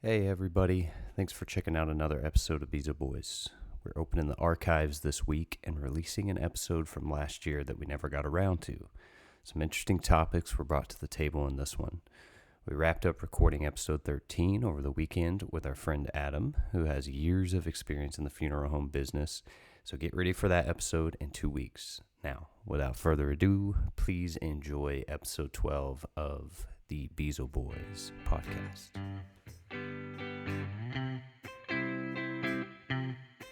Hey everybody, thanks for checking out another episode of Beezle Boys. We're opening the archives this week and releasing an episode from last year that we never got around to. Some interesting topics were brought to the table in this one. We wrapped up recording episode 13 over the weekend with our friend Adam, who has years of experience in the funeral home business, so get ready for that episode in 2 weeks. Now, without further ado, please enjoy episode 12 of the Beezle Boys podcast.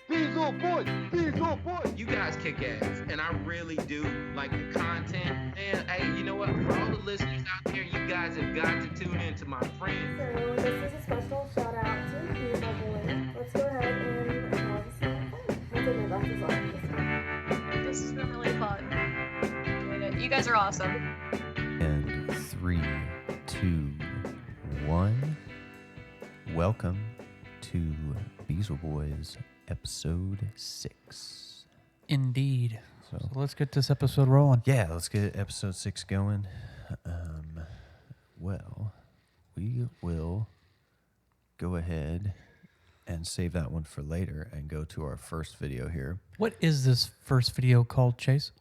Beezle Boys! Beezle Boys! You guys kick ass, and I really do like the content. And hey, you know what? For all the listeners out there, you guys have got to tune in to my friend. So this is a special shout out to Beezle Boys. Let's go ahead and have some fun. We'll take my glasses off. This has been really fun. You guys are awesome. And 3, 2, 1. Welcome to Beezle Boys episode 6. Indeed. So So let's get this episode rolling. yeah, let's get episode 6 going. Well, we will go ahead and save that one for later and go to our first video here. What is this first video called, Chase?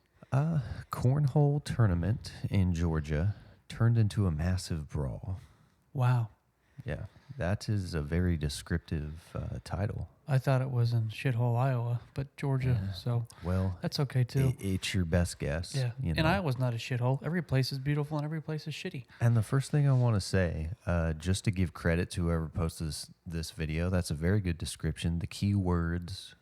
Cornhole tournament in Georgia turned into a massive brawl. Wow. Yeah, that is a very descriptive title. I thought it was in shithole Iowa, but Georgia, so Well, that's okay too. it's your best guess. Yeah. you And know. Iowa's not a shithole. Every place is beautiful and every place is shitty. And the first thing I want to say, just to give credit to whoever posted this video, that's a very good description. The key words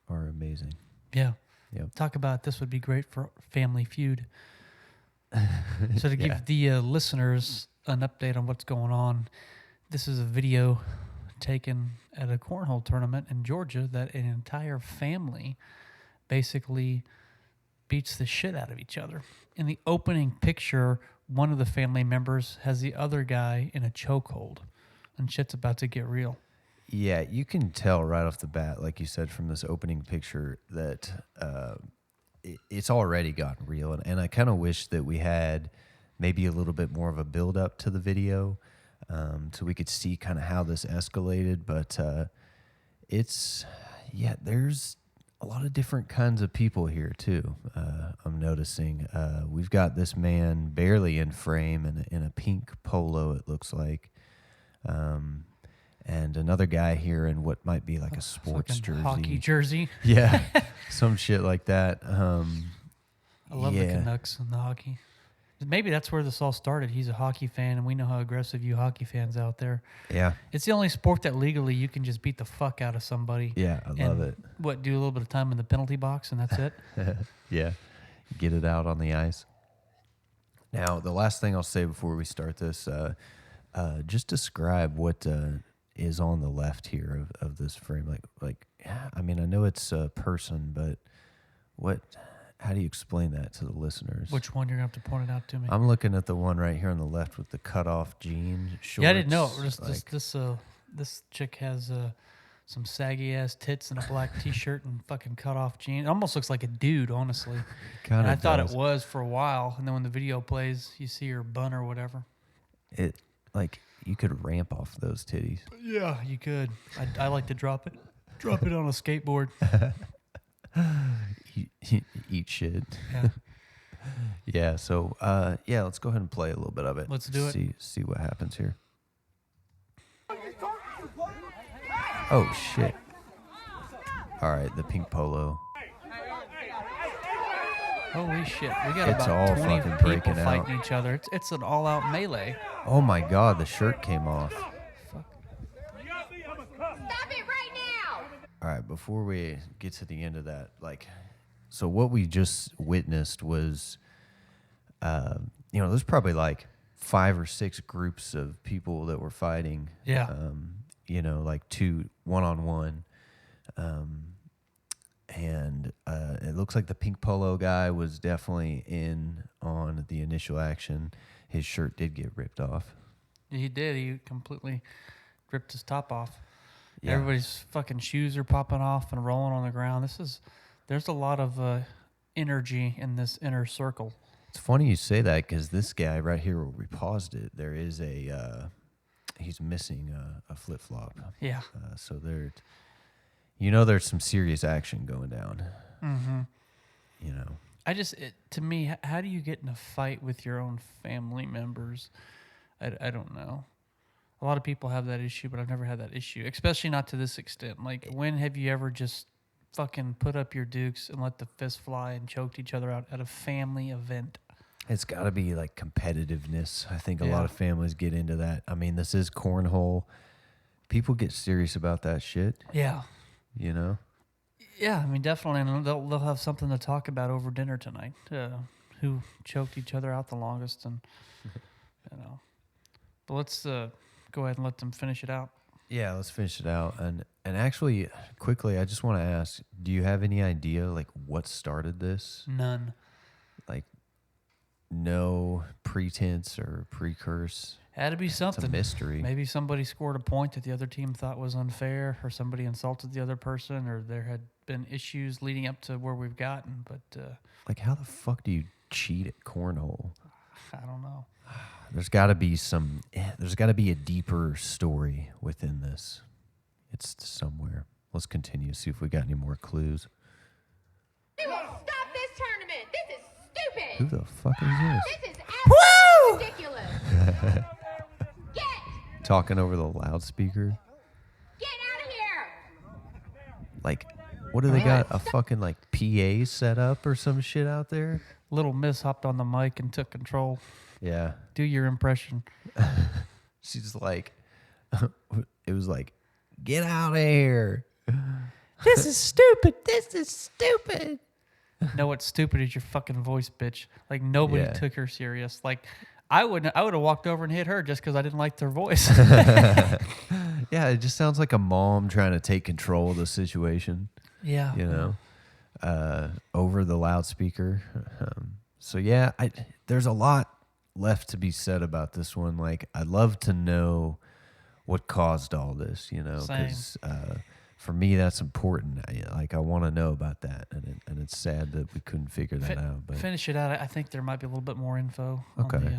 are amazing. Yeah. Yep. Talk about this would be great for Family Feud. So to give Yeah. the listeners an update on what's going on, this is a video taken at a cornhole tournament in Georgia that an entire family basically beats the shit out of each other. In the opening picture, one of the family members has the other guy in a chokehold, and shit's about to get real. Yeah, you can tell right off the bat, like you said, from this opening picture that it's already gotten real. And I kind of wish that we had maybe a little bit more of a build up to the video so we could see kind of how this escalated. But there's a lot of different kinds of people here too. I'm noticing we've got this man barely in frame in a pink polo, it looks like. And another guy here in what might be like a sports Fucking jersey. hockey jersey. Yeah, some shit like that. I love the yeah. Canucks and the hockey. Maybe that's where this all started. He's a hockey fan, and we know how aggressive you hockey fans out there. Yeah, It's the only sport that legally you can just beat the fuck out of somebody. yeah, I love and, it. What, do a little bit of time in the penalty box, and that's it? Yeah, get it out on the ice. Now, the last thing I'll say before we start this, just describe what is on the left here of this frame. Like, I mean, I know it's a person, but how do you explain that to the listeners? Which one you're going to have to point it out to me? I'm looking at the one right here on the left with the cut-off jean shorts. Yeah, I didn't know. like- This chick has some saggy-ass tits and a black T-shirt and fucking cut-off jeans. It almost looks like a dude, honestly. Kinda And I thought does. it was for a while, and then when the video plays, you see her bun or whatever. It like you could ramp off those titties. Yeah, you could. I like to drop it on a skateboard. Eat shit. Yeah. Yeah. So let's go ahead and play a little bit of it. Let's do it. See what happens here. Oh shit! All right, the pink polo. Holy shit. We got It's about all 20 fucking people breaking out. fighting each other. It's an all-out melee. Oh my god, the shirt came off. Fuck. Stop it right now! All right, before we get to the end of that, so what we just witnessed was, there's probably like 5 or 6 groups of people that were fighting. Yeah. Like 2 1-on-1. And it looks like the pink polo guy was definitely in on the initial action. His shirt did get ripped off. He did. He completely ripped his top off. Yeah. Everybody's fucking shoes are popping off and rolling on the ground. There's a lot of energy in this inner circle. It's funny you say that because this guy right here where we paused it, there is a he's missing a flip flop. Yeah. So there's some serious action going down. Mm-hmm. You know. To me, how do you get in a fight with your own family members? I don't know. A lot of people have that issue, but I've never had that issue, especially not to this extent. Like, when have you ever just fucking put up your dukes and let the fist fly and choked each other out at a family event? It's got to be like competitiveness. I think a Yeah. lot of families get into that. I mean, this is cornhole. People get serious about that shit, Yeah. you know? Yeah, I mean, definitely. And they'll have something to talk about over dinner tonight. Who choked each other out the longest, and, you know. But let's go ahead and let them finish it out. Yeah, let's finish it out. And actually, quickly, I just want to ask, do you have any idea, like, what started this? None. Like, no pretense or precurse? Had to be something. It's a mystery. Maybe somebody scored a point that the other team thought was unfair, or somebody insulted the other person, or there had been issues leading up to where we've gotten. But Like, how the fuck do you cheat at cornhole? I don't know. There's got to be a deeper story within this. It's somewhere. Let's continue, see if we got any more clues. We will stop this tournament. This is stupid. Who the fuck is this? This is absolutely ridiculous. Get Talking over the loudspeaker? out of here. Like, what do they got? A fucking, like, PA set up or some shit out there? Little Miss hopped on the mic and took control. Yeah. Do your impression. She's like, it was like, get out of here. This is stupid. This is stupid. No, what's stupid is your fucking voice, bitch. Like, nobody Yeah. took her serious. Like, I would have walked over and hit her just because I didn't like their voice. Yeah, it just sounds like a mom trying to take control of the situation, Yeah. you know, over the loudspeaker. So, yeah, there's a lot left to be said about this one. Like, I'd love to know what caused all this, you know, because for me, that's important. I want to know about that, and it's sad that we couldn't figure that out. But Finish it out. I think there might be a little bit more info. Okay. On the,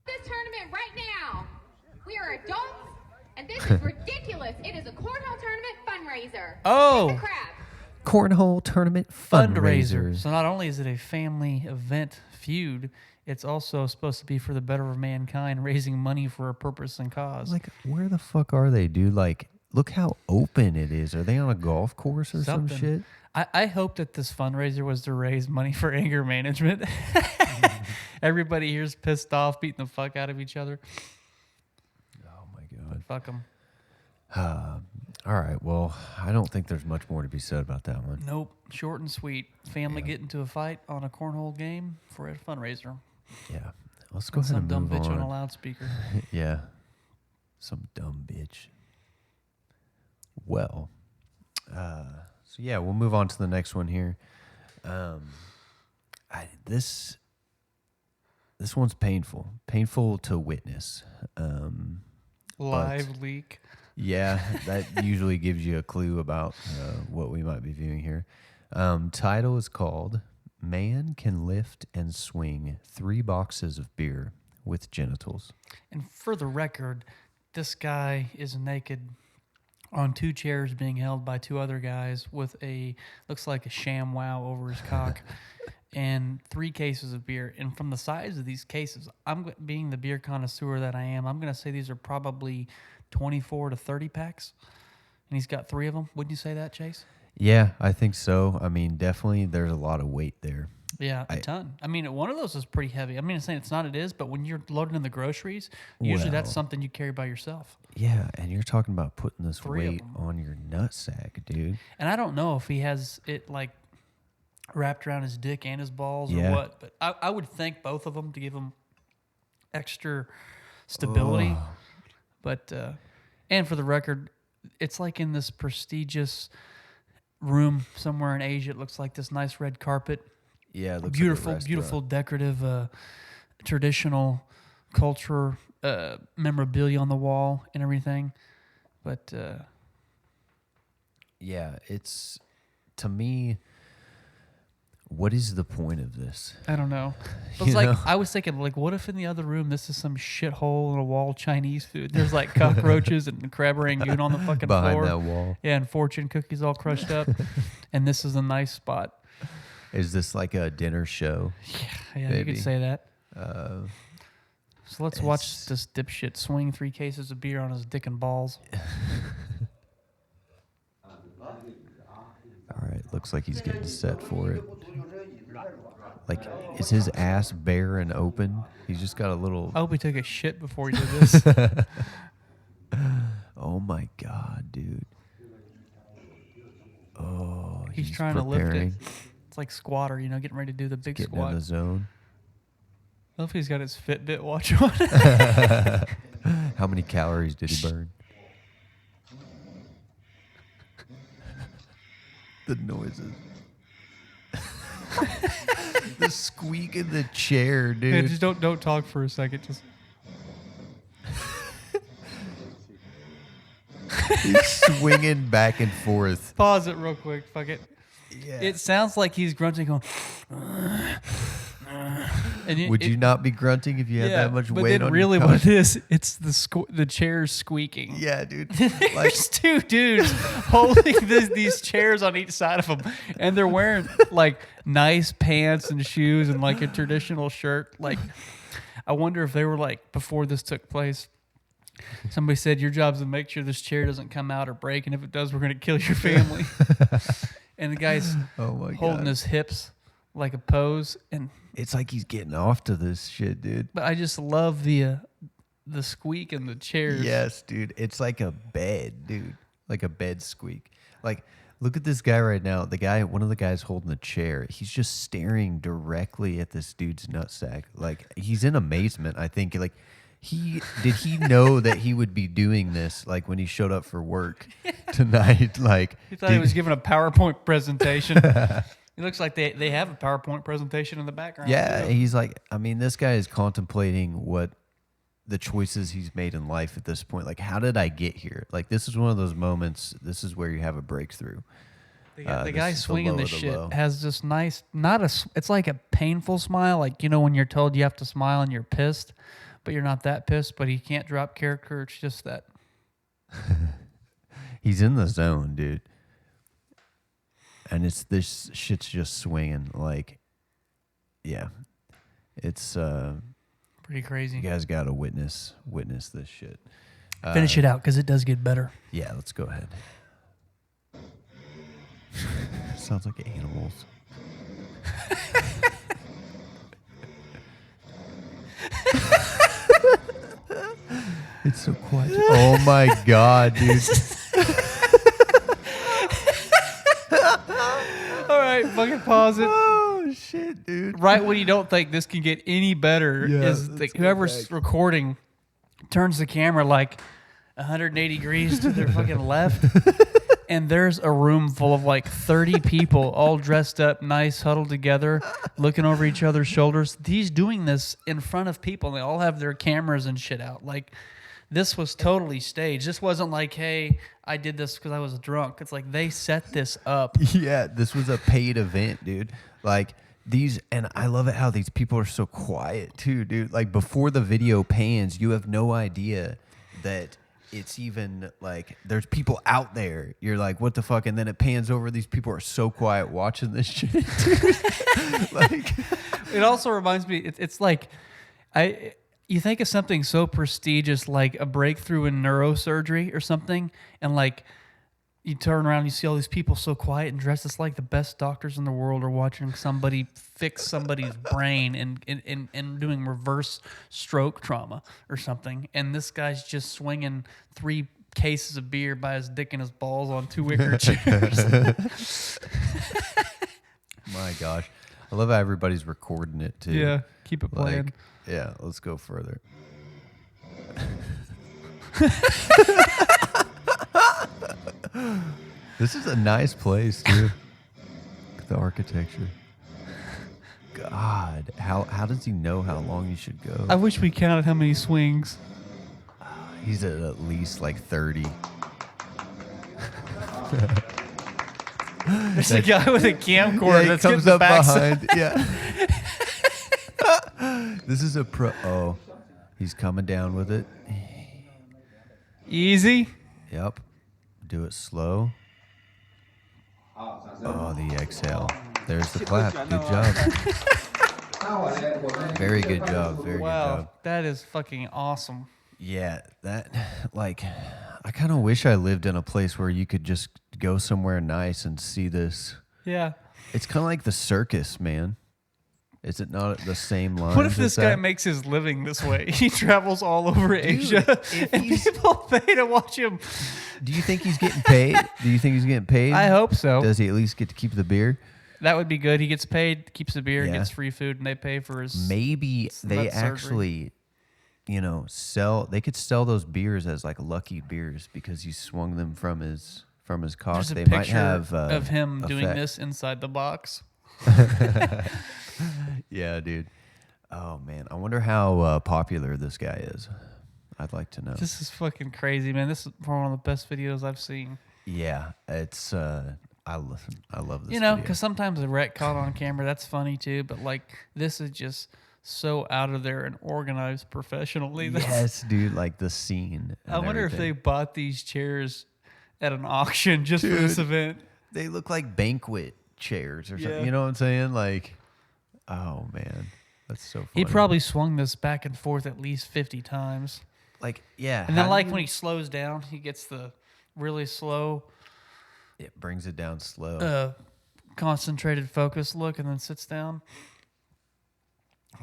This tournament right now. We are adults, and this is ridiculous. It is a cornhole tournament fundraiser. Oh. Take the crap. cornhole tournament fundraiser. So not only is it a family event feud, it's also supposed to be for the better of mankind, raising money for a purpose and cause. Like, where the fuck are they, dude? Like, look how open it is. Are they on a golf course or some shit? I hope that this fundraiser was to raise money for anger management. Everybody here's pissed off, beating the fuck out of each other. Oh, my God. Fuck them. All right. Well, I don't think there's much more to be said about that one. Nope. Short and sweet. Family get into a fight on a cornhole game for a fundraiser. Yeah. Let's go ahead Some and dumb move bitch on a on. loudspeaker. Yeah. Some dumb bitch. Well, so yeah, we'll move on to the next one here. This one's painful to witness. Live leak. Yeah, that usually gives you a clue about what we might be viewing here. Title is called "Man Can Lift and Swing 3 Boxes of Beer with Genitals." And for the record, this guy is naked on 2 chairs being held by 2 other guys with looks like a sham wow over his cock and 3 cases of beer. And from the size of these cases, being the beer connoisseur that I am, I'm going to say these are probably 24 to 30 packs. And he's got 3 of them. Wouldn't you say that, Chase? Yeah, I think so. I mean, definitely there's a lot of weight there. Yeah, a ton. I mean, one of those is pretty heavy. I mean, I'm saying it's not, it is, but when you're loading in the groceries, usually that's Well, something you carry by yourself. Yeah, and you're talking about putting this 3 of weight them. on your nutsack, dude. And I don't know if he has it like wrapped around his dick and his balls Yeah. or what, but I would think both of them to give him extra stability. Oh. But and for the record, it's like in this prestigious room somewhere in Asia. It looks like this nice red carpet. Yeah, it looks like a Beautiful, restaurant. beautiful, decorative, traditional culture memorabilia on the wall and everything. But Yeah, it's, to me, What is the point of this? I don't know. But You it's like know? I was thinking, like, what if in the other room this is some shithole in a wall Chinese food? There's like cockroaches and crab rangoon on the fucking Behind floor. that wall. Yeah, and fortune cookies all crushed up. And this is a nice spot. Is this like a dinner show? Yeah, you Maybe. could say that. So let's watch it's- this dipshit swing 3 cases of beer on his dick and balls. All right, looks like he's getting set for it. Like, is his ass bare and open? He's just got a little... I hope he took a shit before he did this. Oh my God, dude. Oh, He's trying to lift preparing. it. It's like squatter, you know, getting ready to do the big Getting squat. in the zone. I love he's got his Fitbit watch on. How many calories did he burn? The noises. The squeak in the chair, dude. Yeah, just don't talk for a second. Just He's swinging back and forth. pause it real quick. Fuck it. Yeah. It sounds like he's grunting, going. And Would you not be grunting if you had that much but weight then on really your what tongue? it is, it's the chair's squeaking. Yeah, dude. Like, There's 2 dudes holding these chairs on each side of them, and they're wearing like nice pants and shoes and like a traditional shirt. Like, I wonder if they were like, before this took place, somebody said your job's to make sure this chair doesn't come out or break, and if it does, we're going to kill your family. And the guy's oh my holding God. his hips like a pose, and It's like he's getting off to this shit, dude. but I just love the squeak in the chairs. Yes, dude. It's like a bed, dude. Like a bed squeak. Like, look at this guy right now. One of the guys holding the chair, he's just staring directly at this dude's nutsack. Like, he's in amazement, I think. Like, did he know that he would be doing this, like, when he showed up for work tonight? Like, He thought he was giving a PowerPoint presentation. It looks like they have a PowerPoint presentation in the background. yeah, too. he's like, I mean, this guy is contemplating what the choices he's made in life at this point. Like, how did I get here? Like, this is one of those moments. This is where you have a breakthrough. The This guy is the swinging low this of the shit low. has this nice, it's like a painful smile. Like, you know, when you're told you have to smile and you're pissed, but you're not that pissed, but he can't drop character. It's just that. He's in the zone, dude. And this shit's just swinging. Like, yeah, it's Pretty crazy. you guys got to witness this shit. Finish it out because it does get better. Yeah, let's go ahead. Sounds like animals. It's so quiet. Oh my God, dude. All right, fucking pause it. Oh shit, dude. Right when you don't think this can get any better Yeah, is let's like go whoever's back. recording turns the camera like 180 degrees to their fucking left. And there's a room full of like 30 people all dressed up nice, huddled together, looking over each other's shoulders. He's doing this in front of people. And they all have their cameras and shit out. Like, this was totally staged. This wasn't like, hey, I did this because I was drunk. It's like they set this up. Yeah, this was a paid event, dude. Like, these, and I love it how these people are so quiet too, dude. Like, before the video pans, you have no idea that it's even like there's people out there. You're like, what the fuck? And then it pans over. These people are so quiet watching this shit, dude. Like, It also reminds me, it's like, you think of something so prestigious like a breakthrough in neurosurgery or something, and like you turn around and you see all these people so quiet and dressed. It's like the best doctors in the world are watching somebody fix somebody's brain and doing reverse stroke trauma or something. And this guy's just swinging 3 cases of beer by his dick and his balls on 2 wicker chairs. my gosh. I love how everybody's recording it too. Yeah, keep it playing. Like, yeah, let's go further. This is a nice place, too. The architecture. God, how does he know how long he should go? I wish we counted how many swings. He's at least like 30. There's a guy with a camcorder he that's comes getting up backside. behind. Yeah. This is a pro. Oh, he's coming down with it. Easy. Yep. Do it slow. Oh, the exhale. There's the clap. Good job. Very good job. Very good Wow, job. that is fucking awesome. Yeah, that, like, I kind of wish I lived in a place where you could just go somewhere nice and see this. Yeah. It's kind of like the circus, man. Is it not the same line? What if this guy makes his living this way? He travels all over Asia, and people pay to watch him. Do you think he's getting paid? Do you think he's getting paid? I hope so. Does he at least get to keep the beer? That would be good. He gets paid, keeps the beer, Yeah. gets free food, and they pay for his. Maybe they nut surgery. actually, they could sell those beers as like lucky beers because he swung them from his cock. There's a They picture might have of him doing effect. this inside the box. Yeah, dude. Oh man, I wonder how popular this guy is. I'd like to know. This is fucking crazy, man. This is one of the best videos I've seen. Yeah, it's I love this. You know, video. because sometimes a wreck caught on camera, that's funny too. But like, this is just so out of there and organized professionally. Yes, dude, like the scene. I wonder if they bought these chairs at an auction just for this Dude. event. They look like banquet chairs or something. Yeah. You know what I'm saying? Like, oh man, that's so funny. He probably swung this back and forth at least 50 times. like, yeah. And then, how like, do when he slows down, he gets the really slow, it brings it down slow. concentrated focus look and then sits down.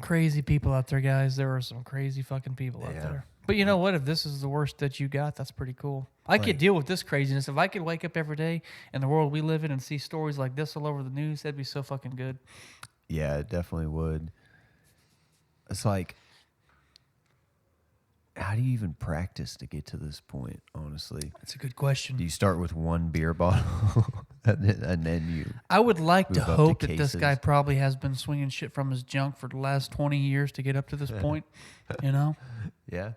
Crazy people out there, guys. There are some crazy fucking people out Yeah. there. But you know what? If this is the worst that you got, that's pretty cool. I could deal with this craziness. If I could wake up every day in the world we live in and see stories like this all over the news, that'd be so fucking good. Yeah, it definitely would. It's like, how do you even practice to get to this point, honestly? That's a good question. Do you start with one beer bottle and then you... I would like to move up hope to that this guy cases? probably has been swinging shit from his junk for the last 20 years to get up to this point, you know? Yeah.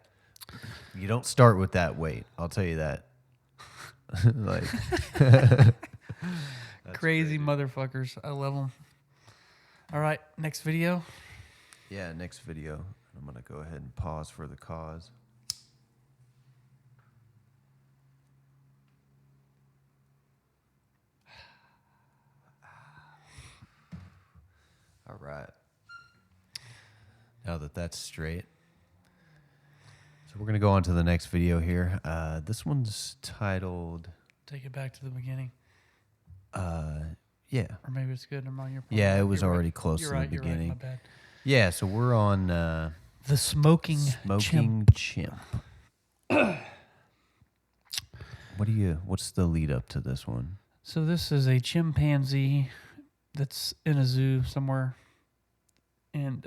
You don't start with that weight. I'll tell you that. Like, Crazy motherfuckers. I love them. All right, next video. yeah, next video. I'm going to go ahead and pause for the cause. All right. Now that that's straight. So we're going to go on to the next video here. This one's titled, Take it back to the beginning. yeah. Or maybe it's good. I'm on your Yeah, part. it was You're already right. close You're in the right, you're right, beginning. my bad. Yeah, so we're on The smoking chimp. chimp. What's the lead up to this one? So this is a chimpanzee that's in a zoo somewhere, and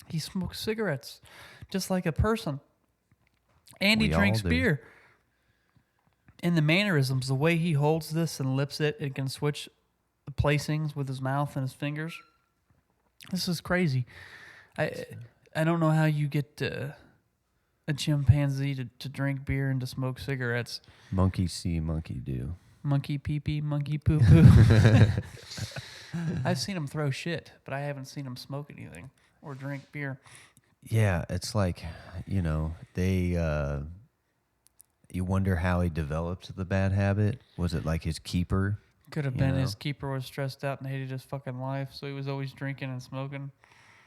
he smokes cigarettes just like a person, and he We all drinks do. beer. And the mannerisms, the way he holds this and lips it, and can switch the placings with his mouth and his fingers. This is crazy. I don't know how you get a chimpanzee to drink beer and to smoke cigarettes. Monkey see, monkey do. Monkey pee pee, monkey poo poo. I've seen him throw shit, but I haven't seen him smoke anything or drink beer. Yeah, it's like, they, you wonder how he developed the bad habit. Was it like his keeper? Could have You been know? his keeper was stressed out and hated his fucking life, so he was always drinking and smoking.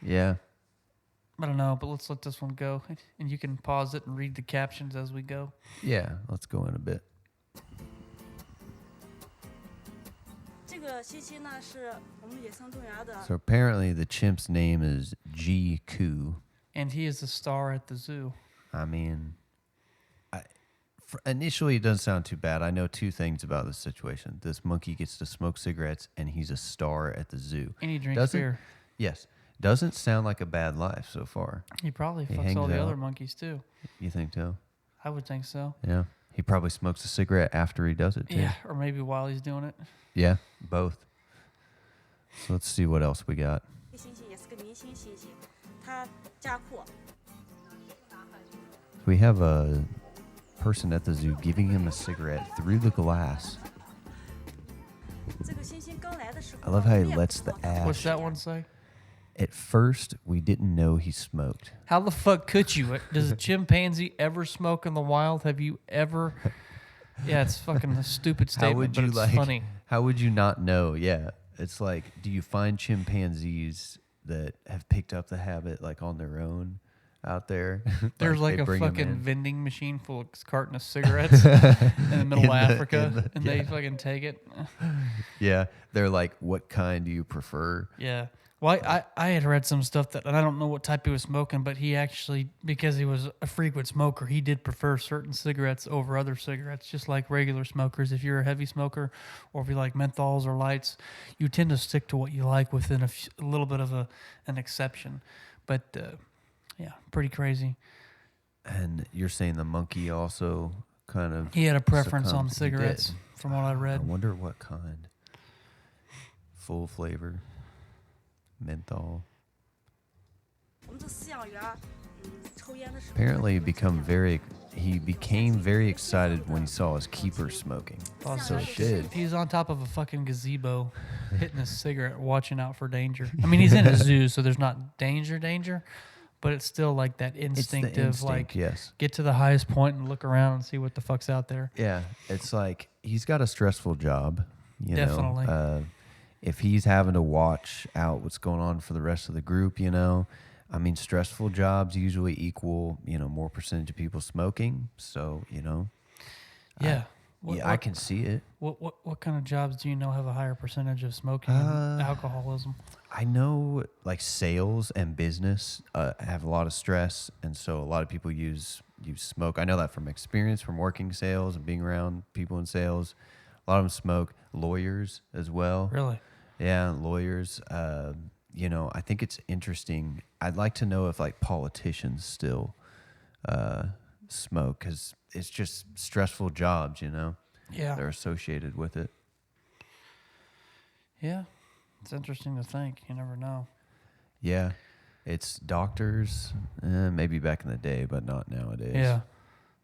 Yeah. I don't know, but let's let this one go, and you can pause it and read the captions as we go. Yeah, let's go in a bit. So apparently the chimp's name is G-Ku. And he is a star at the zoo. I mean, initially it doesn't sound too bad. I know two things about this situation. This monkey gets to smoke cigarettes, and he's a star at the zoo. And he drinks Doesn't- beer. Yes. Doesn't sound like a bad life so far. He probably fucks hangs all the out. other monkeys too. You think so? I would think so. Yeah. He probably smokes a cigarette after he does it, too. Yeah, or maybe while he's doing it. Yeah, both. So let's see what else we got. We have a person at the zoo giving him a cigarette through the glass. I love how he lets the ash. What's that one say? At first, we didn't know he smoked. How the fuck could you? Does a chimpanzee ever smoke in the wild? Have you ever? Yeah, it's fucking a stupid statement, but it's funny. How would you not know? Yeah, it's like, do you find chimpanzees that have picked up the habit like on their own out there? There's like they a bring 'em fucking in? vending machine full of carton of cigarettes in the middle of Africa, and they fucking take it. Yeah, they're like, what kind do you prefer? Yeah. Well, I had read some stuff that, and I don't know what type he was smoking, but he actually, because he was a frequent smoker, he did prefer certain cigarettes over other cigarettes, just like regular smokers. If you're a heavy smoker, or if you like menthols or lights, you tend to stick to what you like within a little bit of an exception. But yeah, pretty crazy. And you're saying the monkey also kind of... He had a preference on succumbed. He cigarettes, did. from what I read. I wonder what kind. Full flavor. Menthol. Apparently he became very excited when he saw his keeper smoking. So it did. He's on top of a fucking gazebo, hitting a cigarette, watching out for danger. I mean, he's in a zoo, so there's not danger, but it's still like that instinctive, like, yes. get to the highest point and look around and see what the fuck's out there. Yeah, it's like he's got a stressful job. You Definitely. know, if he's having to watch out what's going on for the rest of the group, you know, I mean, stressful jobs usually equal, you know, more percentage of people smoking. So, you know, Yeah. I can see it. What kind of jobs do you know have a higher percentage of smoking and alcoholism? I know like sales and business have a lot of stress, and so a lot of people use smoke. I know that from experience, from working sales and being around people in sales. A lot of them smoke. Lawyers as well. Really? Yeah, lawyers. You know, I think it's interesting. I'd like to know if like politicians still smoke, because it's just stressful jobs, you know. Yeah. They're associated with it. Yeah. It's interesting to think. You never know. Yeah. It's doctors, maybe back in the day, but not nowadays. Yeah.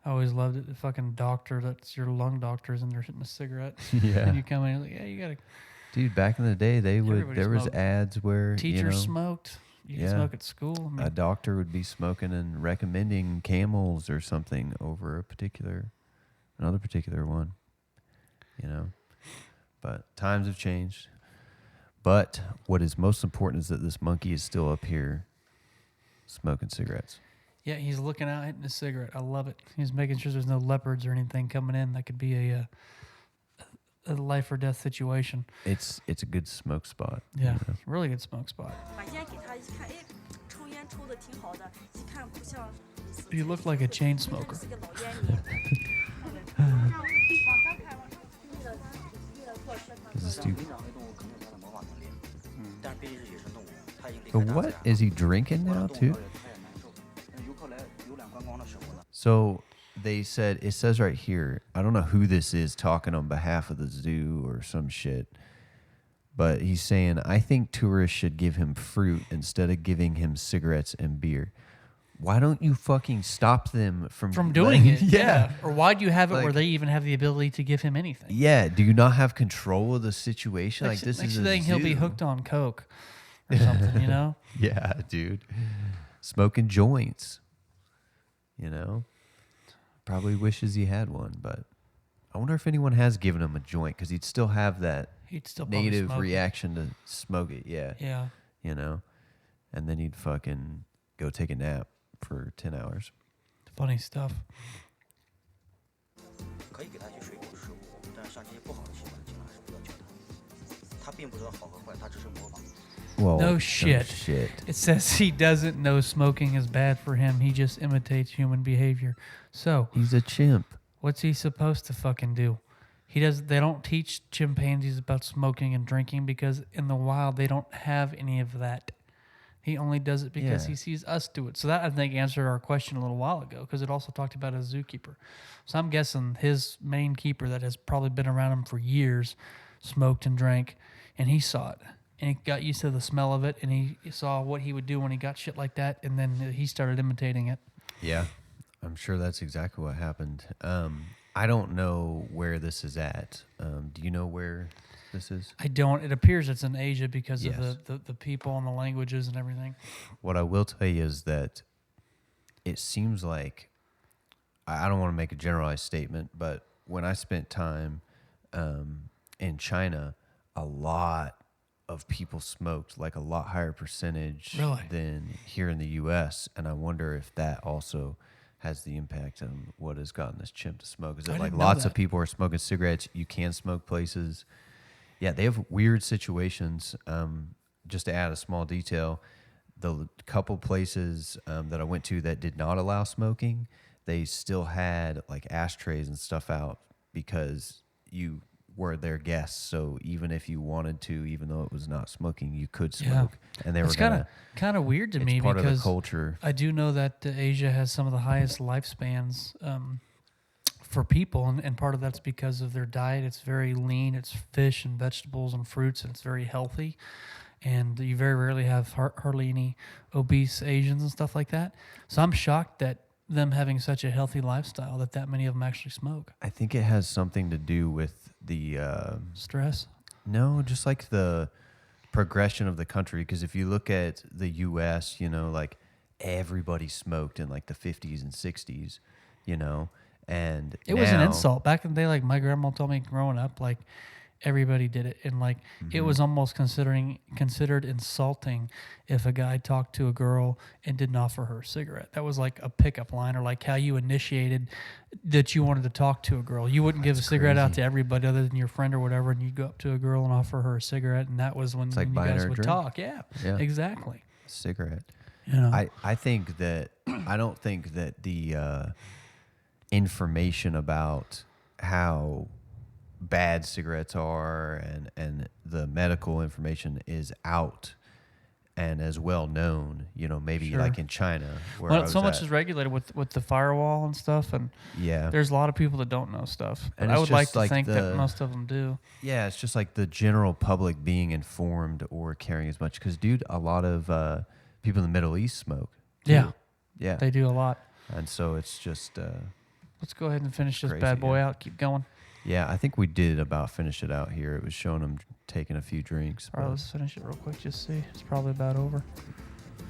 I always loved it. The fucking doctor, that's your lung doctors, and they're hitting a cigarette. Yeah. And you come in and like, yeah, you got to. Dude, back in the day, Everybody there was smoked. ads where Teachers you know, smoked. You could smoke at school. I mean, a doctor would be smoking and recommending Camels or something over another particular one, you know. But times have changed. But what is most important is that this monkey is still up here smoking cigarettes. yeah, he's looking out, hitting a cigarette. I love it. He's making sure there's no leopards or anything coming in that could be a life or death situation. It's a good smoke spot. Yeah, you know? really good smoke spot. You look like a chain smoker. This is stupid. But what is he drinking now too? So it says right here, I don't know who this is talking on behalf of the zoo or some shit, but he's saying, I think tourists should give him fruit instead of giving him cigarettes and beer. Why don't you fucking stop them from doing it? Yeah. Or why do you have it where Like- they even have the ability to give him anything? Yeah. Do you not have control of the situation? Like this next is a thing he'll be zoo. hooked on coke or something, you know? Yeah, dude. Smoking joints. You know? Probably wishes he had one, but I wonder if anyone has given him a joint, because he'd still have that He'd still probably native smoke it. reaction to smoke it. Yeah. Yeah. You know? And then he'd fucking go take a nap for 10 hours. Funny stuff. Well, No shit. shit. It says he doesn't know smoking is bad for him. He just imitates human behavior. So, He's a chimp. what's he supposed to fucking do? They don't teach chimpanzees about smoking and drinking because in the wild they don't have any of that. He only does it because Yeah. he sees us do it. So that, I think, answered our question a little while ago, because it also talked about a zookeeper. So I'm guessing his main keeper that has probably been around him for years smoked and drank, and he saw it. And he got used to the smell of it, and he saw what he would do when he got shit like that, and then he started imitating it. Yeah. I'm sure that's exactly what happened. I don't know where this is at. Do you know where this is? I don't. It appears it's in Asia because Yes. of the people and the languages and everything. What I will tell you is that it seems like, I don't want to make a generalized statement, but when I spent time in China, a lot of people smoked, like a lot higher percentage Really? than here in the U.S. And I wonder if that also has the impact on what has gotten this chimp to smoke. Is it I like didn't know lots of that. people are smoking cigarettes? You can smoke places. Yeah, they have weird situations. Just to add a small detail, the couple places that I went to that did not allow smoking, they still had like ashtrays and stuff out because you were their guests. So even if you wanted to, even though it was not smoking, you could smoke. And they It's were kind of weird to it's me part of because the culture. I do know that Asia has some of the highest lifespans for people, and part of that's because of their diet. It's very lean. It's fish and vegetables and fruits, and it's very healthy. And you very rarely have hardly any obese Asians and stuff like that. So I'm shocked that them having such a healthy lifestyle that many of them actually smoke. I think it has something to do with the Stress. no, just like the progression of the country. Because if you look at the U.S., you know, like everybody smoked in like the 50s and 60s, you know, and It was an now- insult back in the day. Like my grandma told me growing up, like everybody did it, and like it was almost considered insulting if a guy talked to a girl and didn't offer her a cigarette. That was like a pickup line, or like how you initiated that you wanted to talk to a girl. You wouldn't give a cigarette out to everybody other than your friend or whatever, and you'd go up to a girl and offer her a cigarette, and that was when, like when you buying guys her a would drink. talk. Yeah, Yeah. exactly. cigarette. You know, I think that I don't think that the information about how bad cigarettes are and the medical information is out and as well known, you know, maybe Sure. like in China where I well, was so much at. is regulated with the firewall and stuff, and Yeah. there's a lot of people that don't know stuff. But And I it's would like just to like think that the- most of them do. Yeah, it's just like the general public being informed or caring as much. Because, dude, a lot of people in the Middle East smoke. too. Yeah, Yeah. they do a lot. And so it's just, Let's go ahead and finish this Crazy, bad boy yeah. out. Keep going. yeah, I think we did about finish it out here. It was showing them taking a few drinks. All right, but let's finish it real quick. Just see. It's probably about over.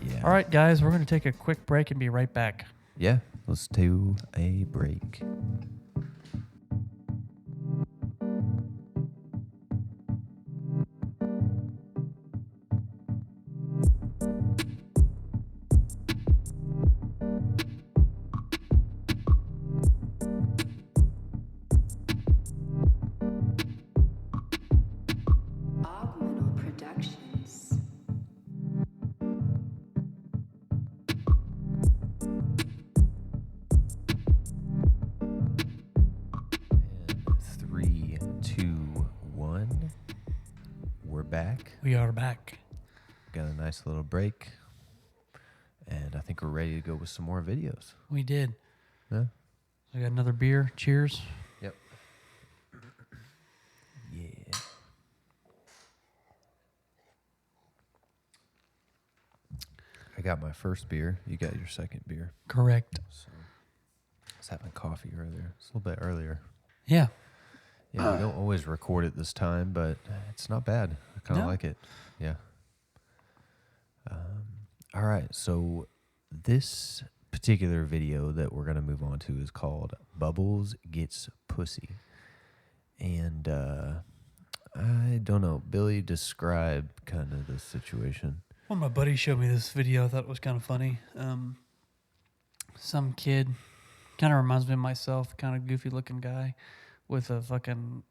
yeah. All right, guys, we're going to take a quick break and be right back. Yeah, let's do a break. Augmental Productions. And 3, 2, 1. We're back. We are back. Got a nice little break. And I think we're ready to go with some more videos. We did. Yeah. We got another beer. Cheers. Yep. Yeah. I got my first beer. You got your second beer. Correct. So I was having coffee earlier. It's a little bit earlier. Yeah. Yeah, we don't always record it this time, but it's not bad. I kind of No. like it. Yeah. All right. So this particular video that we're going to move on to is called Bubbles Gets Pussy. And I don't know. Billy, describe kind of the situation. Well, my buddy showed me this video. I thought it was kind of funny. Some kid, kind of reminds me of myself, kind of goofy looking guy with a fucking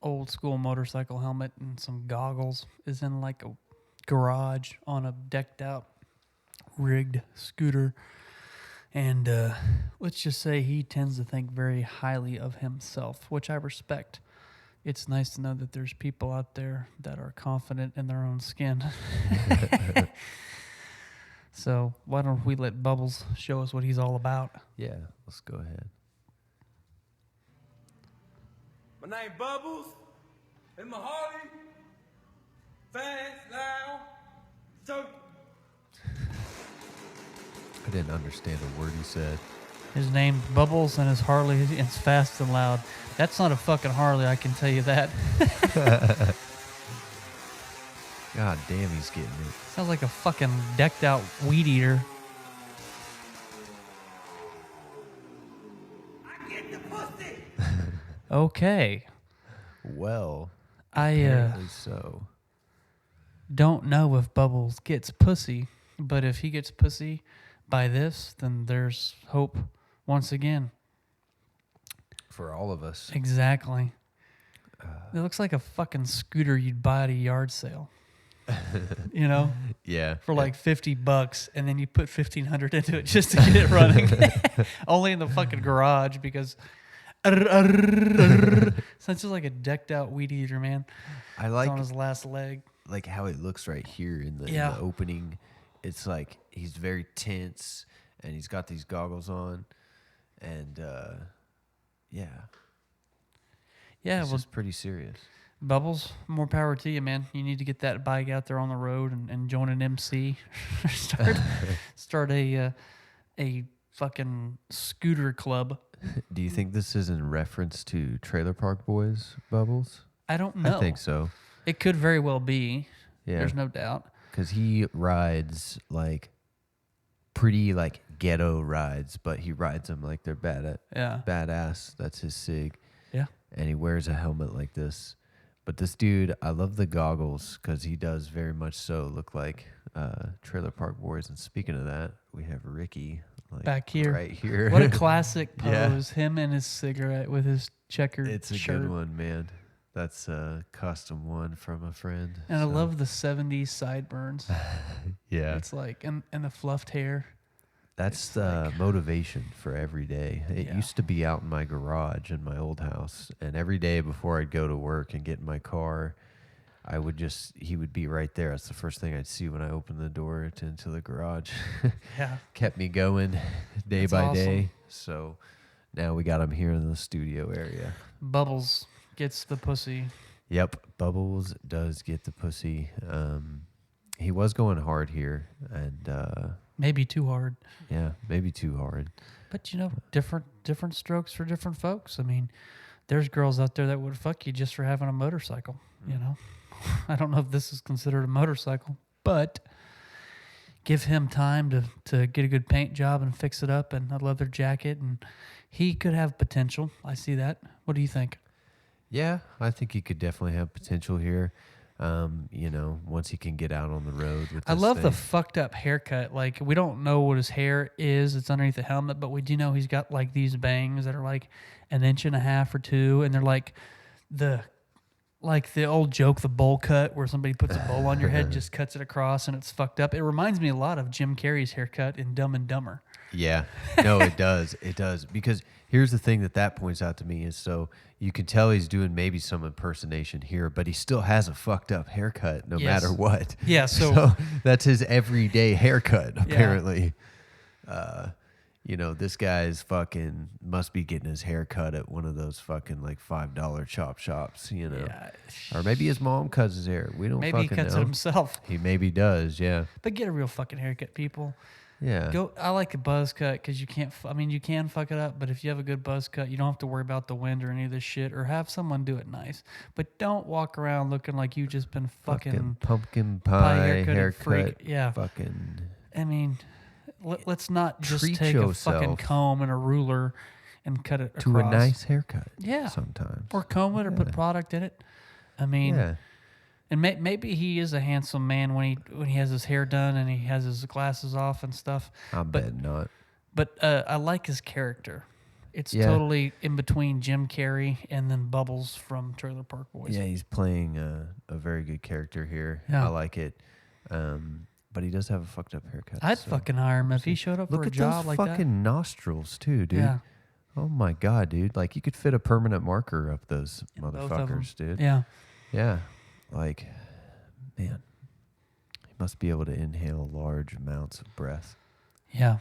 old school motorcycle helmet and some goggles, is in like a garage on a decked out rigged scooter. And let's just say he tends to think very highly of himself, which I respect. It's nice to know that there's people out there that are confident in their own skin. So why don't we let Bubbles show us what he's all about? Yeah, let's go ahead. My name Bubbles, and my Harley, fast, loud, so I didn't understand a word he said. His name's Bubbles and his Harley is fast and loud. That's not a fucking Harley, I can tell you that. God damn, he's getting it. Sounds like a fucking decked out weed eater. I get the pussy. Okay. Well, I apparently so. don't know if Bubbles gets pussy, but if he gets pussy by this, then there's hope once again. For all of us. Exactly. It looks like a fucking scooter you'd buy at a yard sale. You know? Yeah. For like $50, and then you put $1,500 into it just to get it running. Only in the fucking garage because so it's just like a decked out weed eater, man. I It's like on his last leg. like how it looks right here in the Yeah. opening. It's like he's very tense and he's got these goggles on, and yeah. Yeah, It's well, just pretty serious. Bubbles, more power to you, man. You need to get that bike out there on the road and join an MC. start a fucking scooter club. Do you think this is in reference to Trailer Park Boys, Bubbles? I don't know. I think so. It could very well be. Yeah. There's no doubt. Because he rides like pretty like ghetto rides, but he rides them like they're badass. That's his sig. Yeah. And he wears a helmet like this. But this dude, I love the goggles because he does very much so look like Trailer Park Boys. And speaking of that, we have Ricky Back here. right here. What a classic Yeah. pose. Him and his cigarette with his checkered It's a shirt. good one, man. That's a custom one from a friend. And I so. love the 70s sideburns. Yeah. It's like, and the fluffed hair. That's the motivation for every day. It Yeah. used to be out in my garage in my old house, and every day before I'd go to work and get in my car, he would be right there. That's the first thing I'd see when I opened the door into the garage. Yeah. Kept me going day That's by awesome. day. So now we got him here in the studio area. Bubbles gets the pussy. Yep, Bubbles does get the pussy. He was going hard here, and Maybe too hard. yeah, maybe too hard. But you know, different strokes for different folks. I mean, there's girls out there that would fuck you just for having a motorcycle. You know, I don't know if this is considered a motorcycle, but give him time to get a good paint job and fix it up and a leather jacket, and he could have potential. I see that. What do you think? Yeah, I think he could definitely have potential here. You know, once he can get out on the road with I this love the thing. fucked up haircut. Like, we don't know what his hair is. It's underneath the helmet, but we do know he's got like these bangs that are like 1.5 or 2 inches, and they're like the old joke, the bowl cut, where somebody puts a bowl on your head, just cuts it across, and it's fucked up. It reminds me a lot of Jim Carrey's haircut in Dumb and Dumber. Yeah, no, it does. It does. Because here's the thing that points out to me is so you can tell he's doing maybe some impersonation here, but he still has a fucked up haircut no Yes. matter what. Yeah, so that's his everyday haircut, apparently. You know, this guy's fucking must be getting his hair cut at one of those fucking like $5 chop shops, you know. Yeah. Or maybe his mom cuts his hair. We don't Maybe he fucking cuts know. it himself. He maybe does, yeah. But get a real fucking haircut, people. Yeah. I like a buzz cut because you can't. You can fuck it up, but if you have a good buzz cut, you don't have to worry about the wind or any of this shit, or have someone do it nice. But don't walk around looking like you just been fucking pumpkin pie haircut haircut. freak. Yeah. Fucking. I mean, let's not just Treat take a yourself. fucking comb and a ruler and cut it To a across. nice haircut. Yeah. Sometimes. Or comb it or put Yeah. product in it. I mean, Yeah. and maybe he is a handsome man when he has his hair done and he has his glasses off and stuff. I bet not. But I like his character. It's Yeah. totally in between Jim Carrey and then Bubbles from Trailer Park Boys. Yeah, he's playing a very good character here. Yeah. I like it. But he does have a fucked up haircut. I'd so- fucking hire him if he showed up Look for a at job those like fucking nostrils too, dude. Yeah. Oh my god, dude! Like you could fit a permanent marker up those that. Both of 'em. motherfuckers, dude. Yeah. Yeah. Like, man, he must be able to inhale large amounts of breath. Yeah.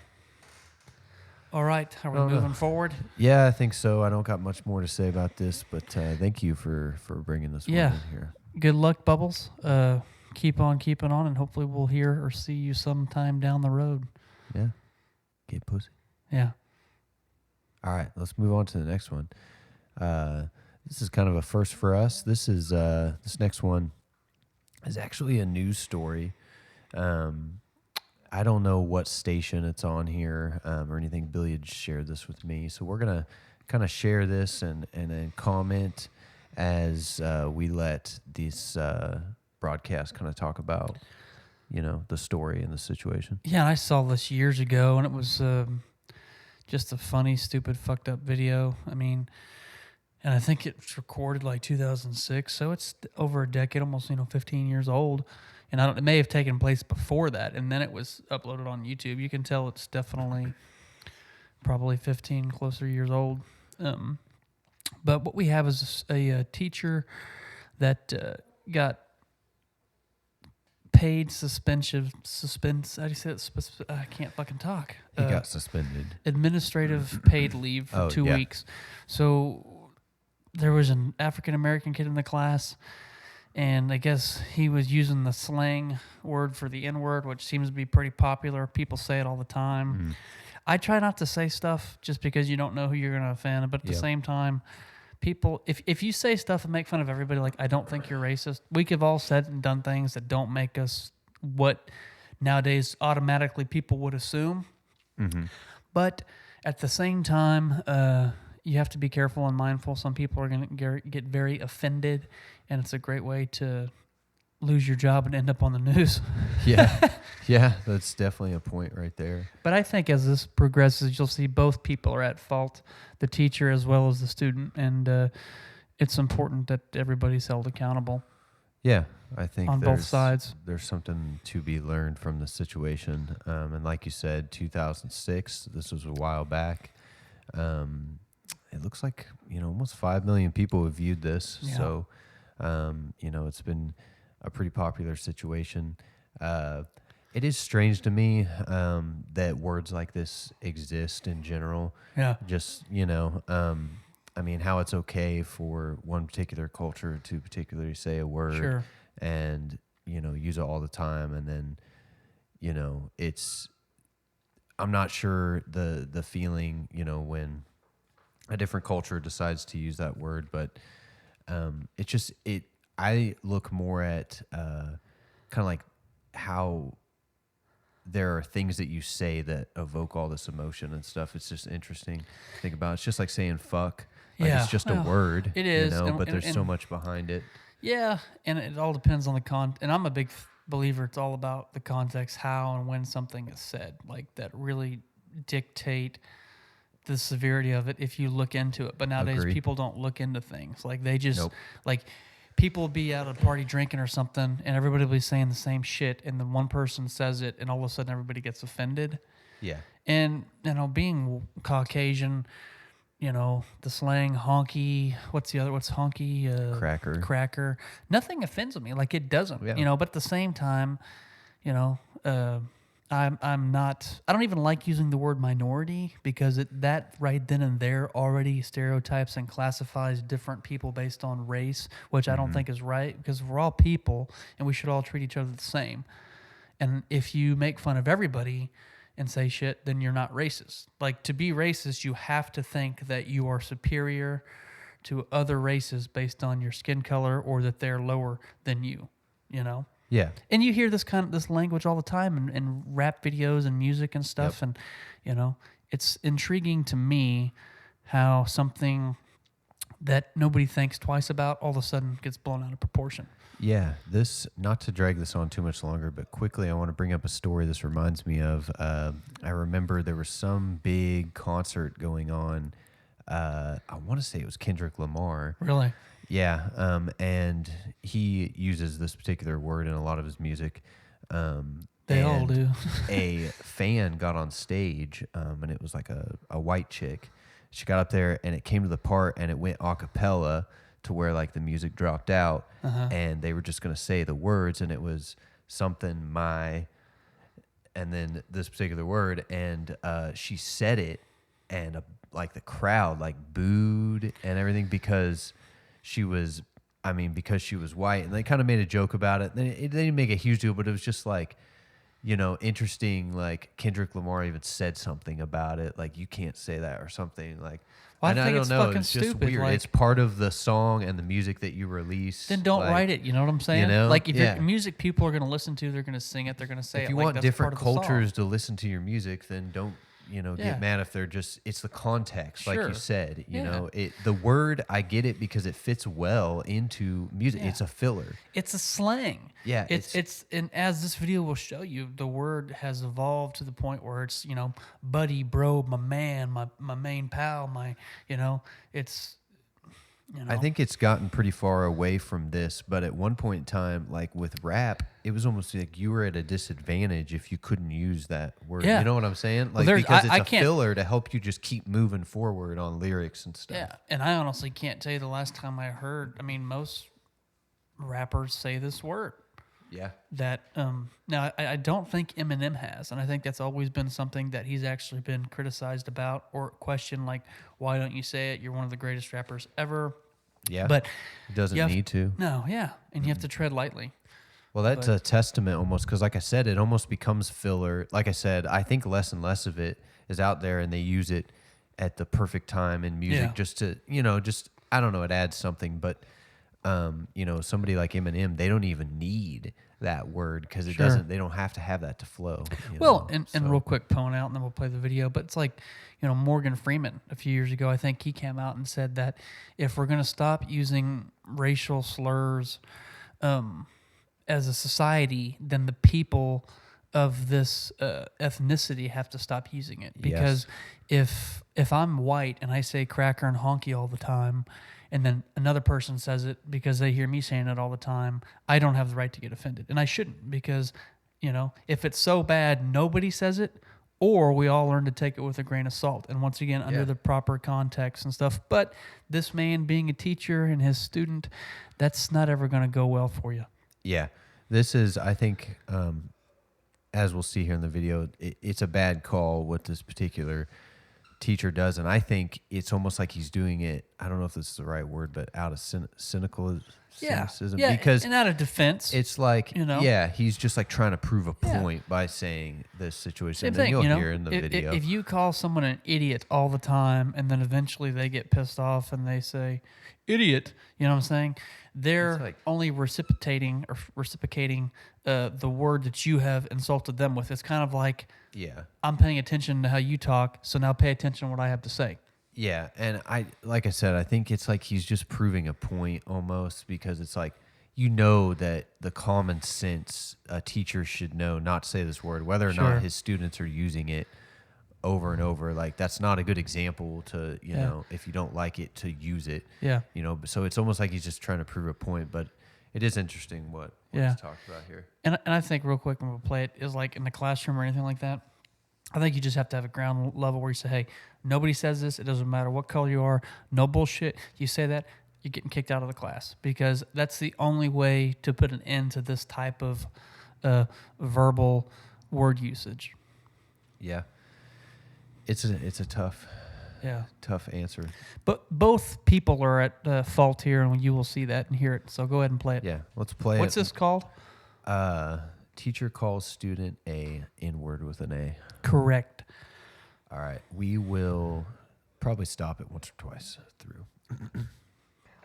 All right. Are we Oh, no. moving forward? Yeah, I think so. I don't got much more to say about this, but thank you for bringing this Yeah. one in here. Good luck, Bubbles. Keep on keeping on, and hopefully we'll hear or see you sometime down the road. Yeah. Get pussy. Yeah. All right, let's move on to the next one. This is kind of a first for us. This is this next one. is actually a news story. I don't know what station it's on here or anything. Billy had shared this with me. So we're going to kind of share this and then comment as we let this broadcast kind of talk about, the story and the situation. Yeah, I saw this years ago, and it was just a funny, stupid, fucked up video. I mean, and I think it's recorded like 2006, so it's over a decade, almost 15 years old. And it may have taken place before that, and then it was uploaded on YouTube. You can tell it's definitely probably 15 closer years old. But what we have is a teacher that got paid suspension. How do you say it? I can't fucking talk. He got suspended. Administrative paid leave for 2 weeks. So there was an African-American kid in the class, and I guess he was using the slang word for the N-word, which seems to be pretty popular. People say it all the time. Mm-hmm. I try not to say stuff just because you don't know who you're going to offend, but at the same time, people, if you say stuff and make fun of everybody, like, I don't think you're racist, we could have all said and done things that don't make us what nowadays automatically people would assume. Mm-hmm. But at the same time, you have to be careful and mindful. Some people are going to get very offended, and it's a great way to lose your job and end up on the news. Yeah, that's definitely a point right there. But I think as this progresses, you'll see both people are at fault, the teacher as well as the student, and it's important that everybody's held accountable. Yeah, I think on both sides. There's something to be learned from the situation. And like you said, 2006, this was a while back. It looks like, almost 5 million people have viewed this. Yeah. So, it's been a pretty popular situation. It is strange to me that words like this exist in general. Yeah. Just, how it's okay for one particular culture to particularly say a word and, use it all the time. And then, I'm not sure the feeling, when a different culture decides to use that word, but I look more at kind of like how there are things that you say that evoke all this emotion and stuff. It's just interesting to think about. It's just like saying fuck. Like it's just a word. It is. But there's so much behind it. Yeah, and it all depends on the and I'm a big believer it's all about the context, how and when something is said. Like that really dictate the severity of it if you look into it. But nowadays people don't look into things. Like they just like people will be out at a party drinking or something, and everybody will be saying the same shit, and then one person says it, and all of a sudden everybody gets offended. Yeah. And, being Caucasian, the slang honky, what's honky? Cracker. Nothing offends me. Like, it doesn't, but at the same time, I'm not, I don't even like using the word minority because that right then and there already stereotypes and classifies different people based on race, which I don't think is right because we're all people and we should all treat each other the same. And if you make fun of everybody and say shit, then you're not racist. Like, to be racist, you have to think that you are superior to other races based on your skin color or that they're lower than you, Yeah. And you hear this language all the time in rap videos and music and stuff. Yep. And, it's intriguing to me how something that nobody thinks twice about all of a sudden gets blown out of proportion. Yeah. Not to drag this on too much longer, but quickly I want to bring up a story this reminds me of. I remember there was some big concert going on. I want to say it was Kendrick Lamar. Really? Yeah, and he uses this particular word in a lot of his music. They all do. A fan got on stage, and it was like a white chick. She got up there, and it came to the part, and it went a cappella to where like the music dropped out, and they were just going to say the words, and it was something my, and then this particular word, and she said it, and like the crowd like booed and everything because she was white, and they kind of made a joke about it. They didn't make a huge deal, but it was just like, interesting. Like Kendrick Lamar even said something about it, like you can't say that or something. Like Well, and I think don't it's know. fucking It's just stupid. weird. Like, It's part of the song and the music that you release. then don't like, write it. You know what I'm saying? know? Like if Yeah. your music people are going to listen to, they're going to sing it, they're going to say If it. you like, want that's different part of the cultures song. to listen to your music, then don't Yeah. get mad if they're just. It's the context, like Sure. you said. You Yeah. know, the word I get it because it fits well into music. Yeah. It's a filler. It's a slang. Yeah, It's and as this video will show you, the word has evolved to the point where it's, buddy, bro, my man, my main pal, it's I think it's gotten pretty far away from this, but at one point in time, like with rap, it was almost like you were at a disadvantage if you couldn't use that word. Yeah. You know what I'm saying? Well, Like because I it's a can't- filler to help you just keep moving forward on lyrics and stuff. Yeah, and I honestly can't tell you the last time I heard. I mean, most rappers say this word. Yeah. That now I don't think Eminem has, and I think that's always been something that he's actually been criticized about or questioned. Like, why don't you say it? You're one of the greatest rappers ever. Yeah. But It doesn't you have- need to. No, yeah, and you have to tread lightly. Well, that's a testament almost because, like I said, it almost becomes filler. Like I said, I think less and less of it is out there, and they use it at the perfect time in music Yeah. just to, just I don't know, it adds something. But somebody like Eminem, they don't even need that word because it Sure. doesn't. They don't have to have that to flow. Well, and real quick, point out, and then we'll play the video. But it's like, Morgan Freeman a few years ago, I think he came out and said that if we're going to stop using racial slurs as a society, then the people of this ethnicity have to stop using it. Because if I'm white and I say cracker and honky all the time, and then another person says it because they hear me saying it all the time, I don't have the right to get offended. And I shouldn't, because, if it's so bad nobody says it, or we all learn to take it with a grain of salt. And once again, under the proper context and stuff. But this man being a teacher and his student, that's not ever going to go well for you. Yeah. This is, I think, as we'll see here in the video, it's a bad call what this particular teacher does, and I think it's almost like he's doing it. I don't know if this is the right word, but out of cynicism. Because and out of defense, it's like, he's just like trying to prove a point by saying this situation. Same And then thing, you'll hear in the video. If you call someone an idiot all the time, and then eventually they get pissed off and they say, "Idiot," you know what I'm saying? They're only reciprocating the word that you have insulted them with. It's kind of like, I'm paying attention to how you talk, so now pay attention to what I have to say. Yeah, and like I said, I think it's like he's just proving a point almost, because it's like, that the common sense a teacher should know not to say this word, whether or not his students are using it over and over. Like, that's not a good example to, if you don't like it, to use it. Yeah. So it's almost like he's just trying to prove a point, but it is interesting what he's talked about here. And I think real quick when we play it is like in the classroom or anything like that, I think you just have to have a ground level where you say, hey, nobody says this. It doesn't matter what color you are. No bullshit. You say that, you're getting kicked out of the class, because that's the only way to put an end to this type of verbal word usage. Yeah. It's a tough answer. But both people are at fault here, and you will see that and hear it. So go ahead and play it. Yeah, let's play What's this called? Teacher calls student a N-word with an A. Correct. All right, we will probably stop it once or twice through.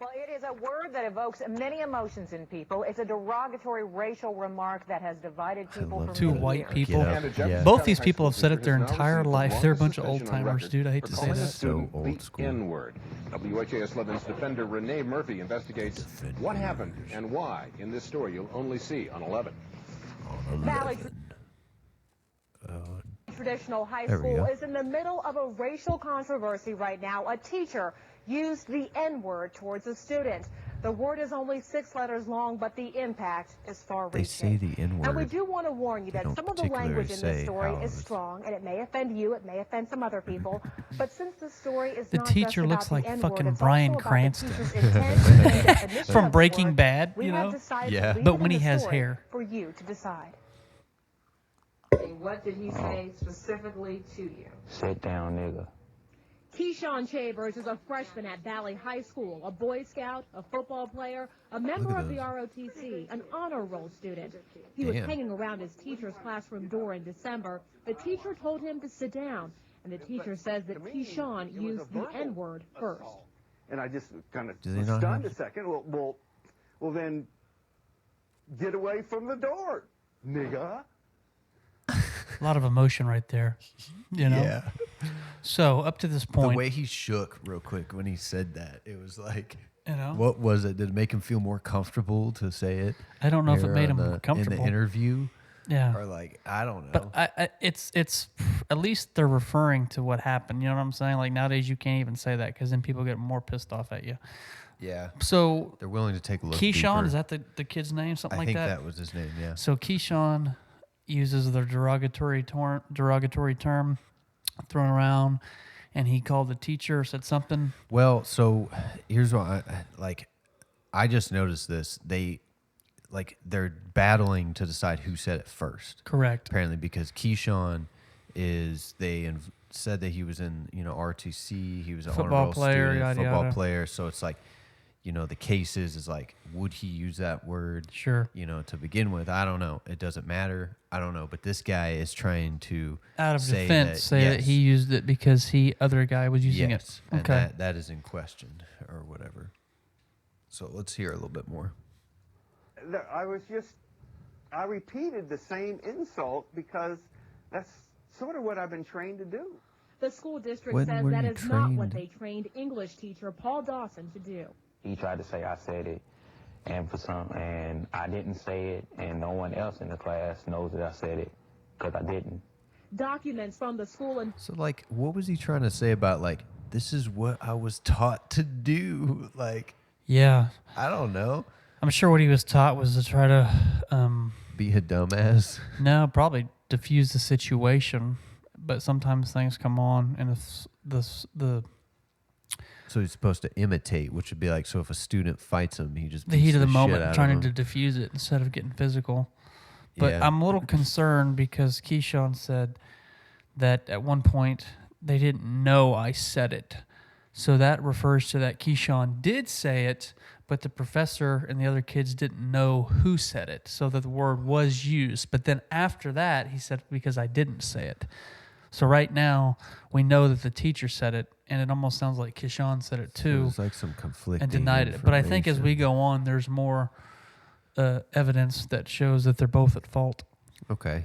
Well, it is a word that evokes many emotions in people. It's a derogatory racial remark that has divided people for Two many white years. people. Yeah. Both these people have said it their entire life. They're a bunch of old timers, dude. I hate to say that. So old school. N-word. WHAS 11's defender Renee Murphy investigates what happened and why in this story you'll only see on 11. Valley Traditional High There we School go. is in the middle of a racial controversy right now. A teacher used the N-word towards a student. The word is only 6 letters long, but the impact is far-reaching. They say the N-word. And we do want to warn you that don't some of the particularly language in say this story how is it's- strong, and it may offend you, it may offend some other people. But since the story is The not teacher just looks about like the N-word, fucking it's Bryan also about the Cranston. teacher's intent and definition From of the Breaking word. Bad, We you have know? decided Yeah. to leave But it when in he the has story hair. for you to decide. What did he say specifically to you? Sit down, nigga. Keyshawn Chambers is a freshman at Valley High School, a Boy Scout, a football player, a member of the ROTC, an honor roll student. He was Damn. hanging around his teacher's classroom door in December. The teacher told him to sit down, And the teacher says that Keyshawn used the N-word first. And I just kind of Do they not stunned have- a second. Well, then get away from the door, nigga. A lot of emotion right there, you know? Yeah. So up to this point, The way he shook real quick when he said that, it was like, you know, what was it? Did it make him feel more comfortable to say it? I don't know if it here made on him comfortable. in the interview. Yeah. Or like, I don't know. But it's at least they're referring to what happened. You know what I'm saying? Like nowadays you can't even say that because then people get more pissed off at you. Yeah. So they're willing to take a look. Keyshawn, deeper. is that the kid's name? Something I like think that? that was his name. Yeah. So Keyshawn uses the derogatory term thrown around, and he called the teacher, said something. Well, so here's what I just noticed this. They're battling to decide who said it first. Correct. Apparently, because Keyshawn said that he was in RTC. He was an Football honor roll player, student, yada, football yada. player. So it's like, the case is like, would he use that word? Sure. To begin with, I don't know. It doesn't matter. I don't know. But this guy is trying to Out of say defense, say that yes. he used it because other guy was using Yes, it. and Okay. that is in question or whatever. So let's hear a little bit more. I repeated the same insult because that's sort of what I've been trained to do. The school district When says were that you is not what trained? they trained English teacher Paul Dawson to do. He tried to say I said it, and I didn't say it, and no one else in the class knows that I said it because I didn't. Documents from the school and So what was he trying to say about this is what I was taught to do? Yeah. I don't know. I'm sure what he was taught was to try to Be a dumbass. no, probably diffuse the situation. But sometimes things come on, and if the So he's supposed to imitate, which would be like, so if a student fights him, he just the heat beats of the shit moment, out trying of to him. diffuse it instead of getting physical. But Yeah. I'm a little concerned because Keyshawn said that at one point they didn't know I said it. So that refers to that Keyshawn did say it, but the professor and the other kids didn't know who said it. So that the word was used. But then after that, he said, because I didn't say it. So right now, we know that the teacher said it, and it almost sounds like Keyshawn said it So too. there's like some conflicting and denied it. But I think as we information. go on, there's more evidence that shows that they're both at fault. Okay.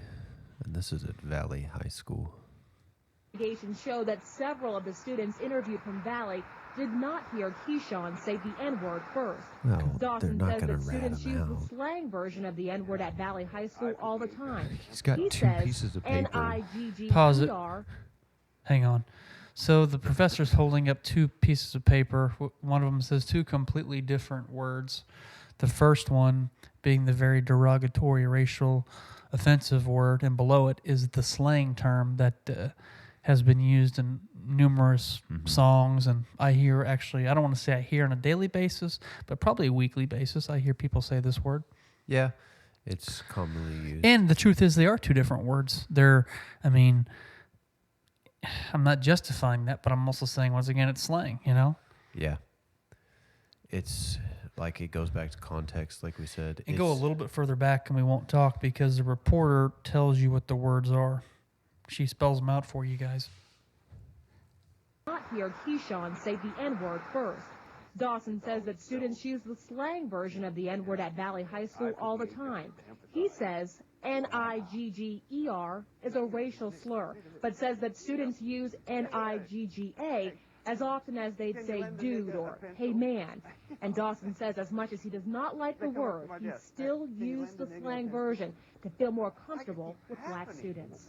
And this is at Valley High School. investigations show that several of the students interviewed from Valley did not hear Keyshawn say the N-word first. Well, they're Dawson not says going that to rat students him use out. the slang version of the N-word at Valley High School all the time. He's got He two says pieces of paper. Pause it. N-I-G-G-E-R. Hang on. So the professor's holding up two pieces of paper. One of them says two completely different words. The first one being the very derogatory, racial, offensive word, and below it is the slang term that has been used in numerous songs. And I hear, actually, I don't want to say I hear on a daily basis, but probably a weekly basis, I hear people say this word. Yeah, it's commonly used. And the truth is they are two different words. I'm not justifying that, but I'm also saying, once again, it's slang, you know? Yeah. It's like it goes back to context, like we said. And go a little bit further back and we won't talk because the reporter tells you what the words are. She spells them out for you guys. Not hear Keyshawn say the N-word first. Dawson says that students use the slang version of the N-word at Valley High School all the time. He says N-I-G-G-E-R is a racial slur, but says that students use N-I-G-G-A as often as they'd say dude or hey man. And Dawson says as much as he does not like the word, he still used the slang version to feel more comfortable with black students.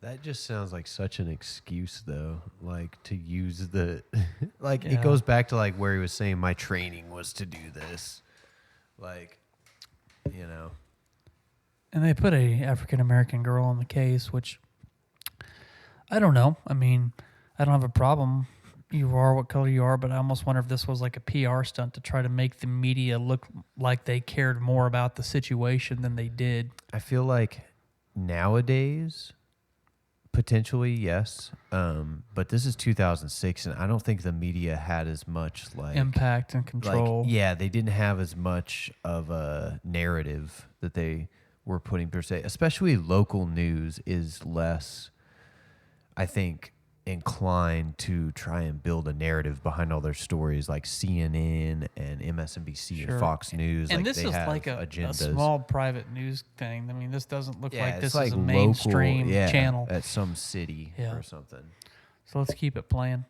That just sounds like such an excuse, though. Like, to use the... like, Yeah. it goes back to, like, where he was saying my training was to do this. Like, you know. And they put a African-American girl on the case, which I don't know. I mean, I don't have a problem. You are what color you are, but I almost wonder if this was like a PR stunt to try to make the media look like they cared more about the situation than they did. I feel like nowadays... Potentially, yes. But this is 2006, and I don't think the media had as much like impact and control. Yeah, they didn't have as much of a narrative that they were putting per se. Especially local news is less, I think, inclined to try and build a narrative behind all their stories, like CNN and MSNBC and Fox News. And like this they is have like a agendas. small private news thing. I mean, this doesn't look like this it's is a local, mainstream channel at some city or something. So let's keep it playing.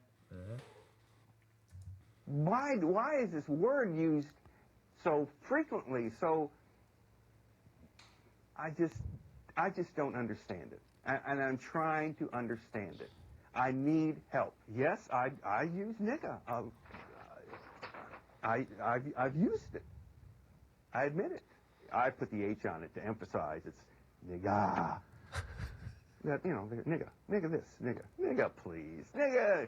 Why is this word used so frequently? So I just don't understand it, and I'm trying to understand it. I need help. Yes, I use nigga. I've used it. I admit it. I put the H on it to emphasize it's nigga. That, you know, nigga this, nigga please, nigga.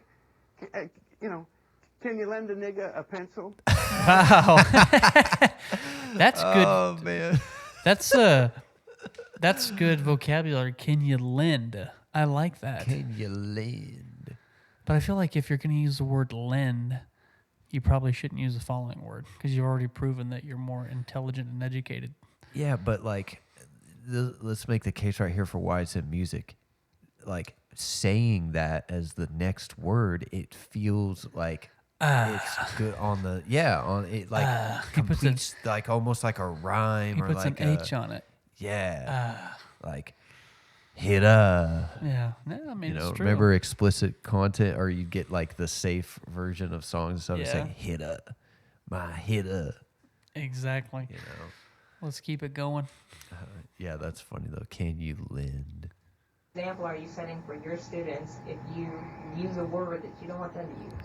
Can you lend a nigga a pencil? Wow, that's good. Oh man, that's good vocabulary. Can you lend? I like that. Can you lend? But I feel like if you're going to use the word lend, you probably shouldn't use the following word because you've already proven that you're more intelligent and educated. Yeah, but like, let's make the case right here for why it's in music. Like, saying that as the next word, it feels like it's good on the on it, like completes like almost like a rhyme. He or puts like an H on it. Yeah, like hit up. Yeah, I mean, it's true. Remember explicit content, or you get like the safe version of songs and stuff. It's like hit up, my hit up. Exactly. Let's keep it going. Yeah, that's funny though. Can you lend? Example are you setting for your students if you use a word that you don't want them to use?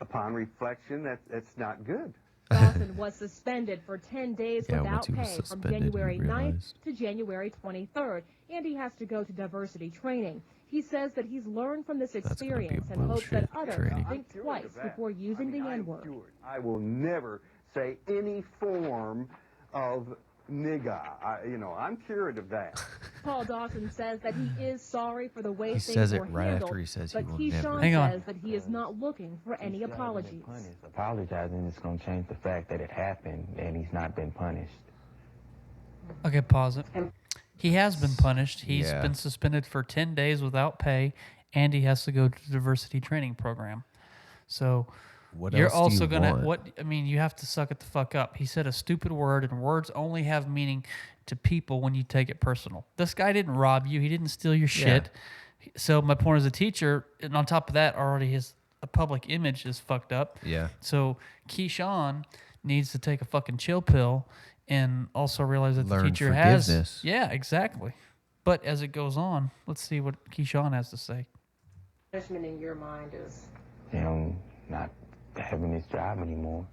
Upon reflection, that's not good. Dawson was suspended for 10 days Yeah, without once he was pay from suspended, January he 9th realized. to January 23rd, and he has to go to diversity training. He says that he's learned from this gonna be experience and hopes that bullshit others training. think twice before using the N-word. I will never say any form of nigga. I'm cured of that. Paul Dawson says that he is sorry for the way He things says it were right handled, after he says he but will Keyshawn never. Hang on. says that he is not looking for any apologies. Apologizing is going to change the fact that it happened and he's not been punished. Okay, pause it. He has been punished. He's Yeah. been suspended for 10 days without pay, and he has to go to the diversity training program. So What you're else do also you gonna want? you have to suck it the fuck up. He said a stupid word, and words only have meaning to people when you take it personal. This guy didn't rob you. He didn't steal your shit. So my point as a teacher, and on top of that, already his public image is fucked up. Yeah. So Keyshawn needs to take a fucking chill pill and also realize that Learn the teacher forgiveness. has. Yeah, exactly. But as it goes on, let's see what Keyshawn has to say. Punishment in your mind is? Not having his job anymore.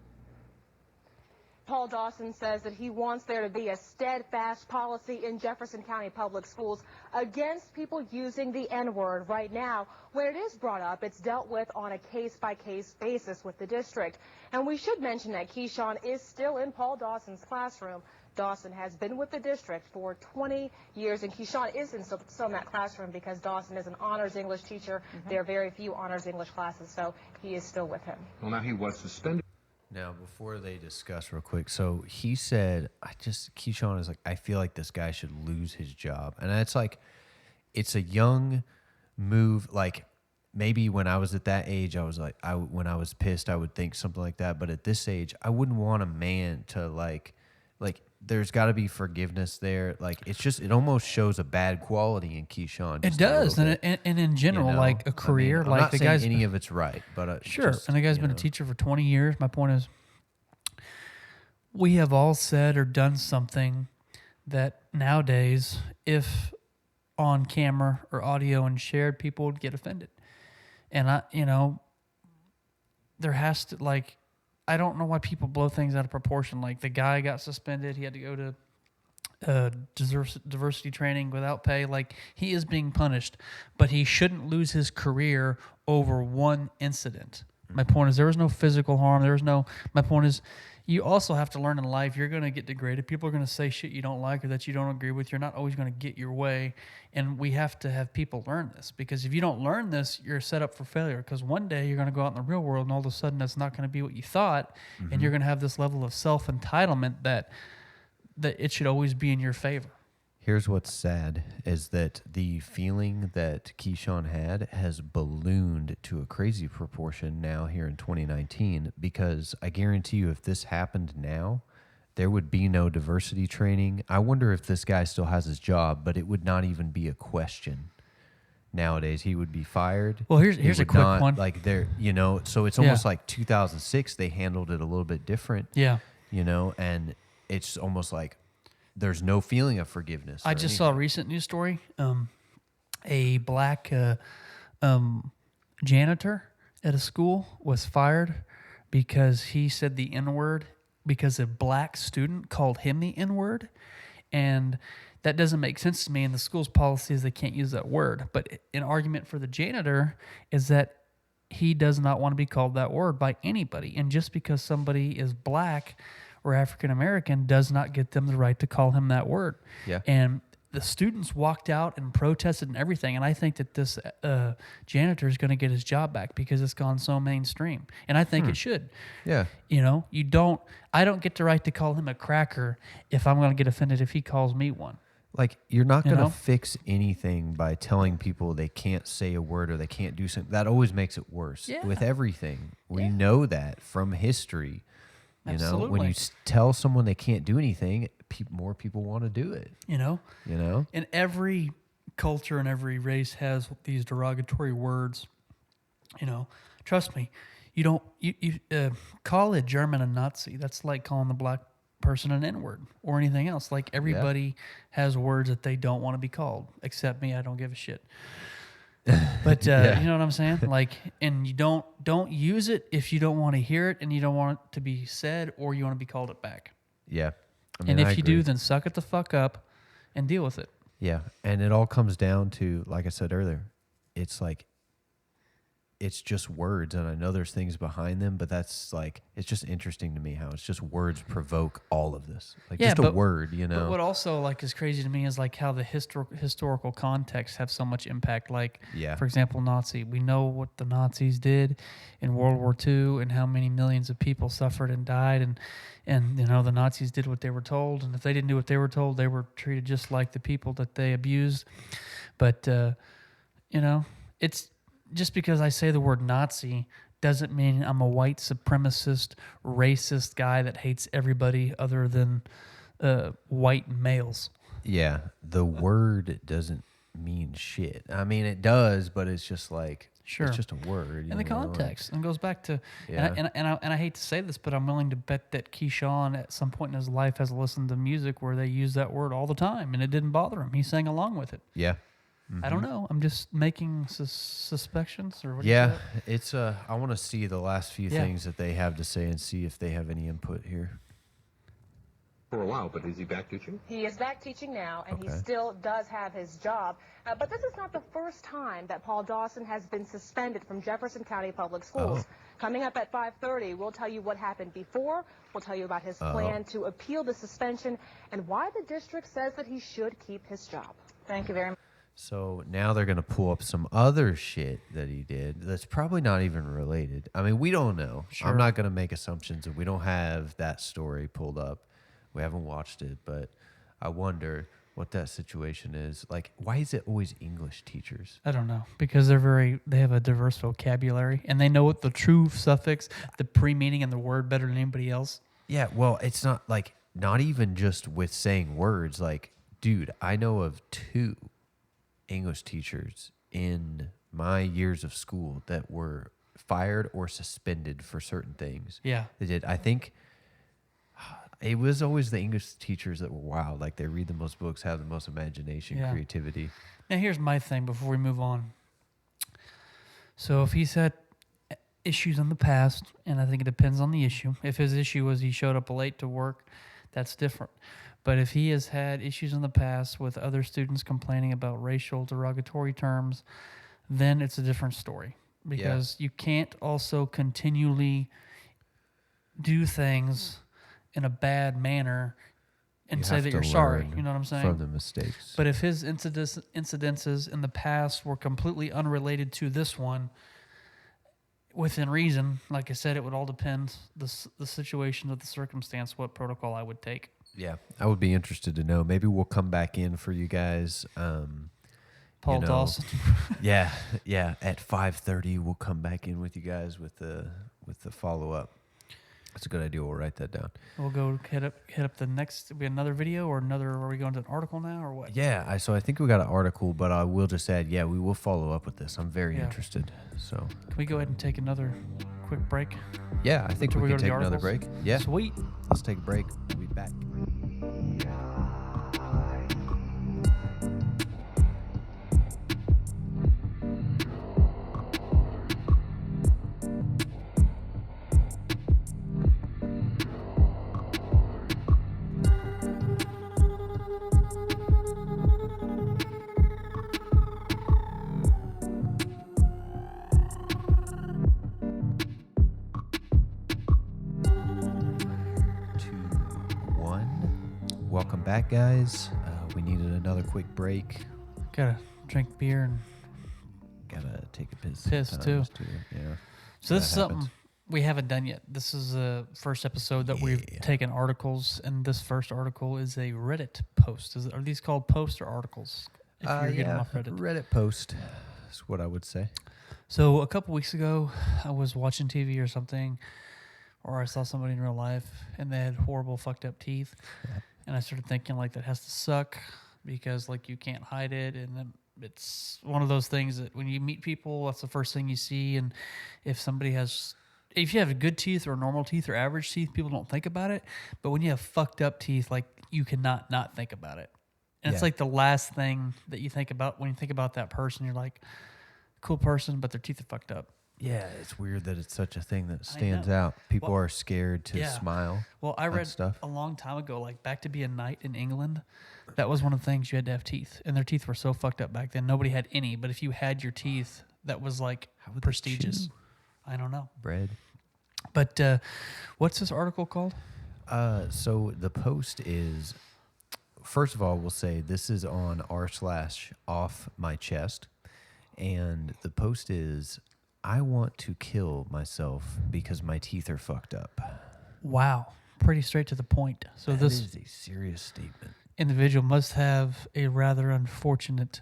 Paul Dawson says that he wants there to be a steadfast policy in Jefferson County Public Schools against people using the N-word. Right now, when it is brought up, it's dealt with on a case-by-case basis with the district. And we should mention that Keyshawn is still in Paul Dawson's classroom. Dawson has been with the district for 20 years, and Keyshawn is still in that classroom because Dawson is an honors English teacher. There are very few honors English classes, so he is still with him. Well, now he was suspended. Now, before they discuss real quick, so he said, Keyshawn is like, I feel like this guy should lose his job. And it's like, it's a young move. Like, maybe when I was at that age, I was like, when I was pissed, I would think something like that. But at this age, I wouldn't want a man to like, there's got to be forgiveness there. Like, it almost shows a bad quality in Keyshawn. It does, and in general, like a career, I'm like not the saying guy's any of it's right, but sure. And the guy's been a teacher for 20 years. My point is, we have all said or done something that nowadays, if on camera or audio and shared, people would get offended. And there has to, like, I don't know why people blow things out of proportion. Like, the guy got suspended. He had to go to diversity training without pay. Like, he is being punished, but he shouldn't lose his career over one incident. My point is, there was no physical harm. My point is, you also have to learn in life, you're going to get degraded. People are going to say shit you don't like or that you don't agree with. You're not always going to get your way. And we have to have people learn this, because if you don't learn this, you're set up for failure, because one day you're going to go out in the real world and all of a sudden that's not going to be what you thought. And you're going to have this level of self-entitlement that it should always be in your favor. Here's what's sad is that the feeling that Keyshawn had has ballooned to a crazy proportion now here in 2019, because I guarantee you if this happened now, there would be no diversity training. I wonder if this guy still has his job, but it would not even be a question. Nowadays, he would be fired. Well, here's a quick one. Like there, so it's almost like 2006. They handled it a little bit different. Yeah. And it's almost like there's no feeling of forgiveness. I just saw a recent news story. A black janitor at a school was fired because he said the N-word because a black student called him the N-word. And that doesn't make sense to me. And the school's policy is they can't use that word. But an argument for the janitor is that he does not want to be called that word by anybody. And just because somebody is black or African American does not get them the right to call him that word. Yeah. And the students walked out and protested and everything. And I think that this janitor is going to get his job back because it's gone so mainstream. And I think it should. Yeah. I don't get the right to call him a cracker if I'm going to get offended if he calls me one. Like, you're not going to fix anything by telling people they can't say a word or they can't do something. That always makes it worse. Yeah. With everything. We know that from history. Absolutely. When you tell someone they can't do anything, more people want to do it. And every culture and every race has these derogatory words. Trust me, you call a German a Nazi. That's like calling the black person an N-word or anything else. Like, everybody has words that they don't want to be called, except me. I don't give a shit. But you know what I'm saying? Like, and you don't use it if you don't want to hear it and you don't want it to be said or you want to be called it back. Yeah. And if you do, then suck it the fuck up and deal with it. Yeah. And it all comes down to, like I said earlier, it's like, it's just words, and I know there's things behind them, but that's like, it's just interesting to me how it's just words provoke all of this. Like, just a word, But what also like is crazy to me is like how the historical context have so much impact. Like, for example, Nazi. We know what the Nazis did in World War II and how many millions of people suffered and died, and the Nazis did what they were told, and if they didn't do what they were told, they were treated just like the people that they abused. But it's just because I say the word Nazi doesn't mean I'm a white supremacist, racist guy that hates everybody other than white males. Yeah, the word doesn't mean shit. I mean, it does, but it's just like, it's just a word. In the context. And it goes back to, and I hate to say this, but I'm willing to bet that Keyshawn at some point in his life has listened to music where they use that word all the time, and it didn't bother him. He sang along with it. Yeah. I don't know. I'm just making suspicions, or what? It's I want to see the last few things that they have to say and see if they have any input here. For a while, but is he back teaching? He is back teaching now, and he still does have his job. But this is not the first time that Paul Dawson has been suspended from Jefferson County Public Schools. Coming up at 5:30, we'll tell you what happened before. We'll tell you about his plan to appeal the suspension and why the district says that he should keep his job. Thank you very much. So now they're going to pull up some other shit that he did that's probably not even related. I mean, we don't know. Sure. I'm not going to make assumptions, and we don't have that story pulled up. We haven't watched it, but I wonder what that situation is. Like, why is it always English teachers? I don't know, because they have a diverse vocabulary, and they know what the true suffix, the pre-meaning, and the word better than anybody else. Yeah, well, it's not like, not even just with saying words. Like, dude, I know of 2 English teachers in my years of school that were fired or suspended for certain things. Yeah. They did. I think it was always the English teachers that were wild. Like, they read the most books, have the most imagination, creativity. Now, here's my thing before we move on. So if he's had issues in the past, and I think it depends on the issue. If his issue was he showed up late to work, that's different. But if he has had issues in the past with other students complaining about racial derogatory terms, then it's a different story. Because you can't also continually do things in a bad manner and say that you're sorry. You know what I'm saying? From the mistakes. But if his incidences in the past were completely unrelated to this one, within reason, like I said, it would all depend the situation of the circumstance, what protocol I would take. Yeah, I would be interested to know. Maybe we'll come back in for you guys. Paul Dawson. yeah. At 5:30, we'll come back in with you guys with the follow up. That's a good idea. We'll write that down. We'll go hit up the next. Be another video or another. Are we going to an article now or what? Yeah, so I think we got an article, but I will just add, we will follow up with this. I'm very interested. So can we go ahead and take another quick break? Yeah, I think we can take another break. Yeah, sweet. Let's take a break. We'll be back. Welcome back, guys. We needed another quick break. Gotta drink beer and gotta take a piss. Piss too. Yeah. So this is something we haven't done yet. This is the first episode that we've taken articles, and this first article is a Reddit post. Are these called posts or articles? If you're getting them off Reddit. Reddit post is what I would say. So a couple weeks ago, I was watching TV or something, or I saw somebody in real life, and they had horrible, fucked up teeth. And I started thinking, like, that has to suck because, like, you can't hide it. And then it's one of those things that when you meet people, that's the first thing you see. And if you have good teeth or normal teeth or average teeth, people don't think about it. But when you have fucked up teeth, like, you cannot not think about it. And it's like the last thing that you think about when you think about that person. You're like, cool person, but their teeth are fucked up. Yeah, it's weird that it's such a thing that stands out. People are scared to smile. Well, I read a long time ago, like back to be a knight in England, that was one of the things you had to have teeth. And their teeth were so fucked up back then. Nobody had any. But if you had your teeth, that was like prestigious. I don't know. Bread. But what's this article called? So the post is, first of all, we'll say this is on r/off my chest. And the post is, I want to kill myself because my teeth are fucked up. Wow. Pretty straight to the point. So this is a serious statement. Individual must have a rather unfortunate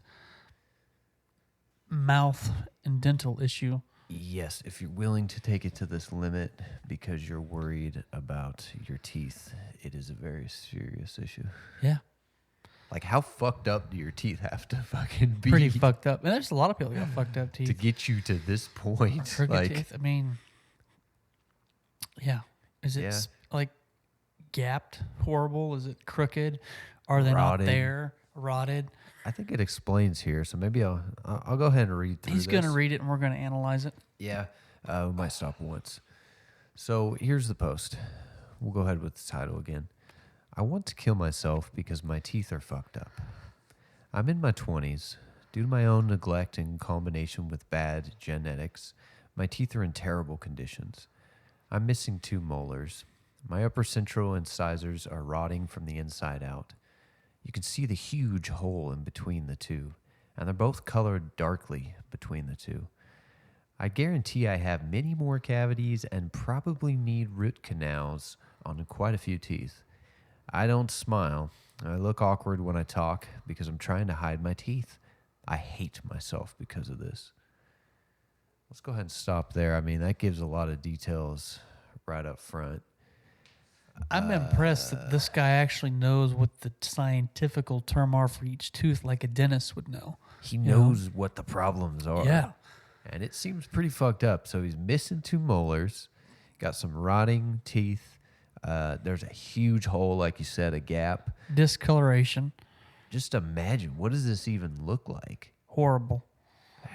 mouth and dental issue. Yes, if you're willing to take it to this limit because you're worried about your teeth, it is a very serious issue. Yeah. Like, how fucked up do your teeth have to fucking be? Pretty fucked up. And there's a lot of people that got fucked up teeth. To get you to this point. Like, teeth, I mean, yeah. Is it like gapped, horrible? Is it crooked? Are they rotted. Not there? Rotted? I think it explains here, so maybe I'll go ahead and read through He's going to read it, and we're going to analyze it. Yeah. We might stop once. So here's the post. We'll go ahead with the title again. I want to kill myself because my teeth are fucked up. I'm in my 20s. Due to my own neglect in combination with bad genetics, my teeth are in terrible conditions. I'm missing 2 molars. My upper central incisors are rotting from the inside out. You can see the huge hole in between the 2, and they're both colored darkly between the 2. I guarantee I have many more cavities and probably need root canals on quite a few teeth. I don't smile. I look awkward when I talk because I'm trying to hide my teeth. I hate myself because of this. Let's go ahead and stop there. I mean, that gives a lot of details right up front. I'm impressed that this guy actually knows what the scientific term are for each tooth, like a dentist would know. He knows what the problems are. Yeah. And it seems pretty fucked up. So he's missing 2 molars, got some rotting teeth. There's a huge hole, like you said, a gap. Discoloration. Just imagine, what does this even look like? Horrible. Yeah.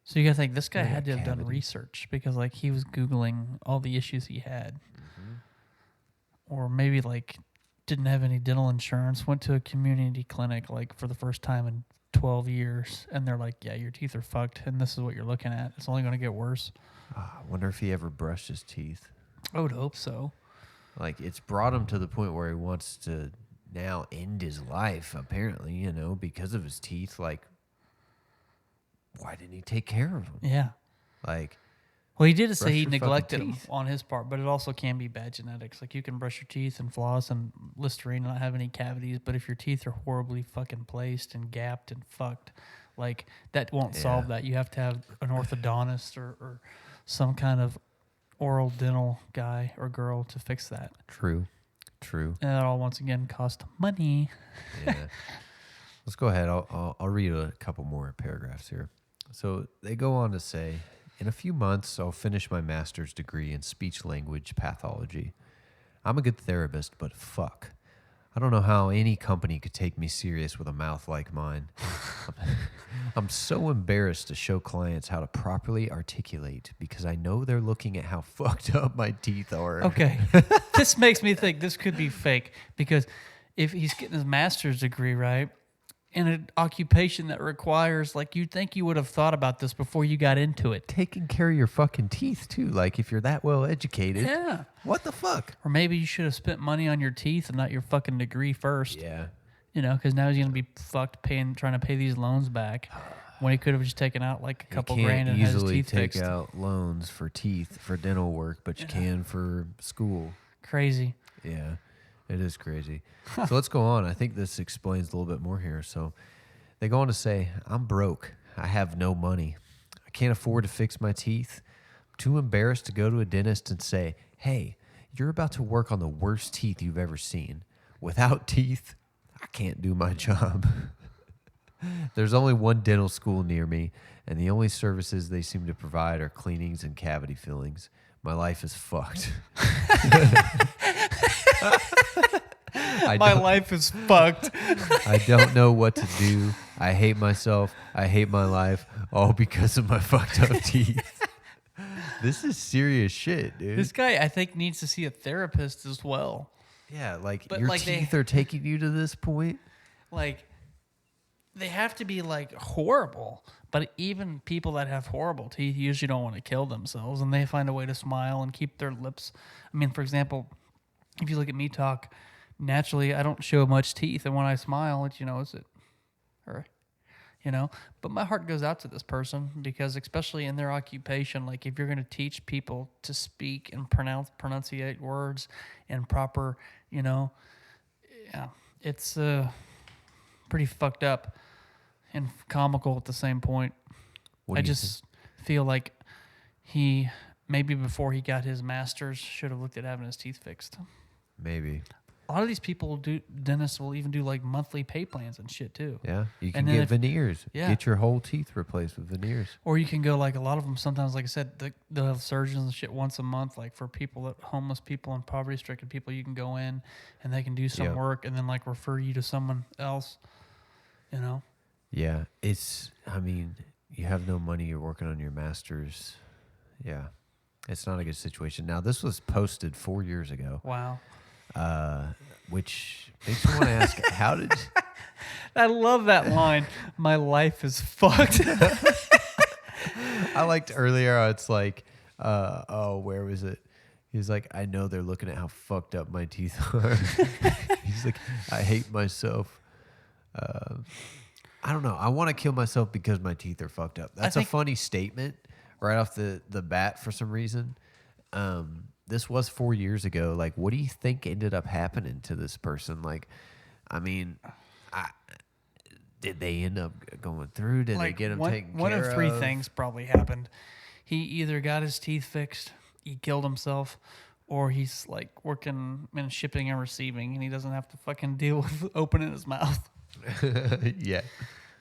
So you gotta think this guy had to have done research because, like, he was Googling all the issues he had, or maybe like didn't have any dental insurance. Went to a community clinic like for the first time in 12 years, and they're like, "Yeah, your teeth are fucked, and this is what you're looking at. It's only gonna get worse." I wonder if he ever brushed his teeth. I would hope so. Like, it's brought him to the point where he wants to now end his life, apparently, because of his teeth. Like, why didn't he take care of them? Yeah. Like, Well, he did say Brush he your fucking neglected them teeth. on his part, but it also can be bad genetics. Like you can brush your teeth and floss and Listerine and not have any cavities, but if your teeth are horribly fucking placed and gapped and fucked, like that won't solve that. You have to have an orthodontist or some kind of oral dental guy or girl to fix that. True. And that all once again cost money. Yeah. Let's go ahead. I'll read a couple more paragraphs here. So they go on to say, in a few months, I'll finish my master's degree in speech-language pathology. I'm a good therapist, but fuck. I don't know how any company could take me serious with a mouth like mine. I'm so embarrassed to show clients how to properly articulate because I know they're looking at how fucked up my teeth are. Okay. This makes me think this could be fake because if he's getting his master's degree, right, in an occupation that requires, like, you'd think you would have thought about this before you got into it. Taking care of your fucking teeth, too. Like, if you're that well educated. Yeah. What the fuck? Or maybe you should have spent money on your teeth and not your fucking degree first. Yeah. You know, because now he's going to be fucked trying to pay these loans back when he could have just taken out like a couple grand and had his teeth easily take fixed. out loans for teeth, for dental work, but you can for school. Crazy. Yeah, it is crazy. So let's go on. I think this explains a little bit more here. So they go on to say, I'm broke. I have no money. I can't afford to fix my teeth. I'm too embarrassed to go to a dentist and say, hey, you're about to work on the worst teeth you've ever seen. Without teeth, I can't do my job. There's only one dental school near me, and the only services they seem to provide are cleanings and cavity fillings. My life is fucked. My life is fucked. I don't know what to do. I hate myself. I hate my life, all because of my fucked up teeth. This is serious shit, dude. This guy, I think, needs to see a therapist as well. Yeah, like But, your like, teeth are taking you to this point. Like, they have to be, like, horrible. But even people that have horrible teeth usually don't want to kill themselves, and they find a way to smile and keep their lips. I mean, for example, if you look at me talk, naturally, I don't show much teeth, and when I smile, it's, or, but my heart goes out to this person because, especially in their occupation, like if you're going to teach people to speak and pronunciate words and proper, it's pretty fucked up and comical at the same point. I just feel like he, maybe before he got his master's, should have looked at having his teeth fixed. Maybe. A lot of these people dentists will even do like monthly pay plans and shit too. Yeah, you can get veneers. Yeah. Get your whole teeth replaced with veneers. Or you can go, like a lot of them sometimes, like I said, they'll have surgeons and shit once a month. Like for people, homeless people and poverty-stricken people, you can go in and they can do some work and then like refer you to someone else, Yeah, you have no money, you're working on your master's. Yeah, it's not a good situation. Now, this was posted 4 years ago. Wow. Which makes me want to ask, how did... I love that line. My life is fucked. I liked earlier, it's like, where was it? He's like, I know they're looking at how fucked up my teeth are. He's like, I hate myself. I don't know. I want to kill myself because my teeth are fucked up. That's a funny statement right off the bat for some reason. This was 4 years ago. Like, what do you think ended up happening to this person? Like, I mean, did they end up going through? Did they get him taken care of? One of three things probably happened. He either got his teeth fixed, he killed himself, or he's like working in shipping and receiving, and he doesn't have to fucking deal with opening his mouth. Yeah.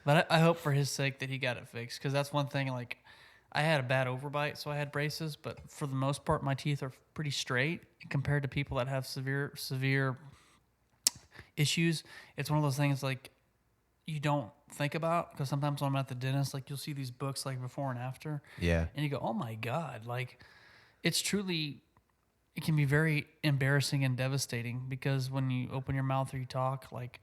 But I hope for his sake that he got it fixed, because that's one thing, like, I had a bad overbite, so I had braces, but for the most part, my teeth are pretty straight compared to people that have severe issues. It's one of those things, like, you don't think about, because sometimes when I'm at the dentist, like, you'll see these books, like, before and after. Yeah. And you go, oh, my God. Like, it's truly, it can be very embarrassing and devastating, because when you open your mouth or you talk, like,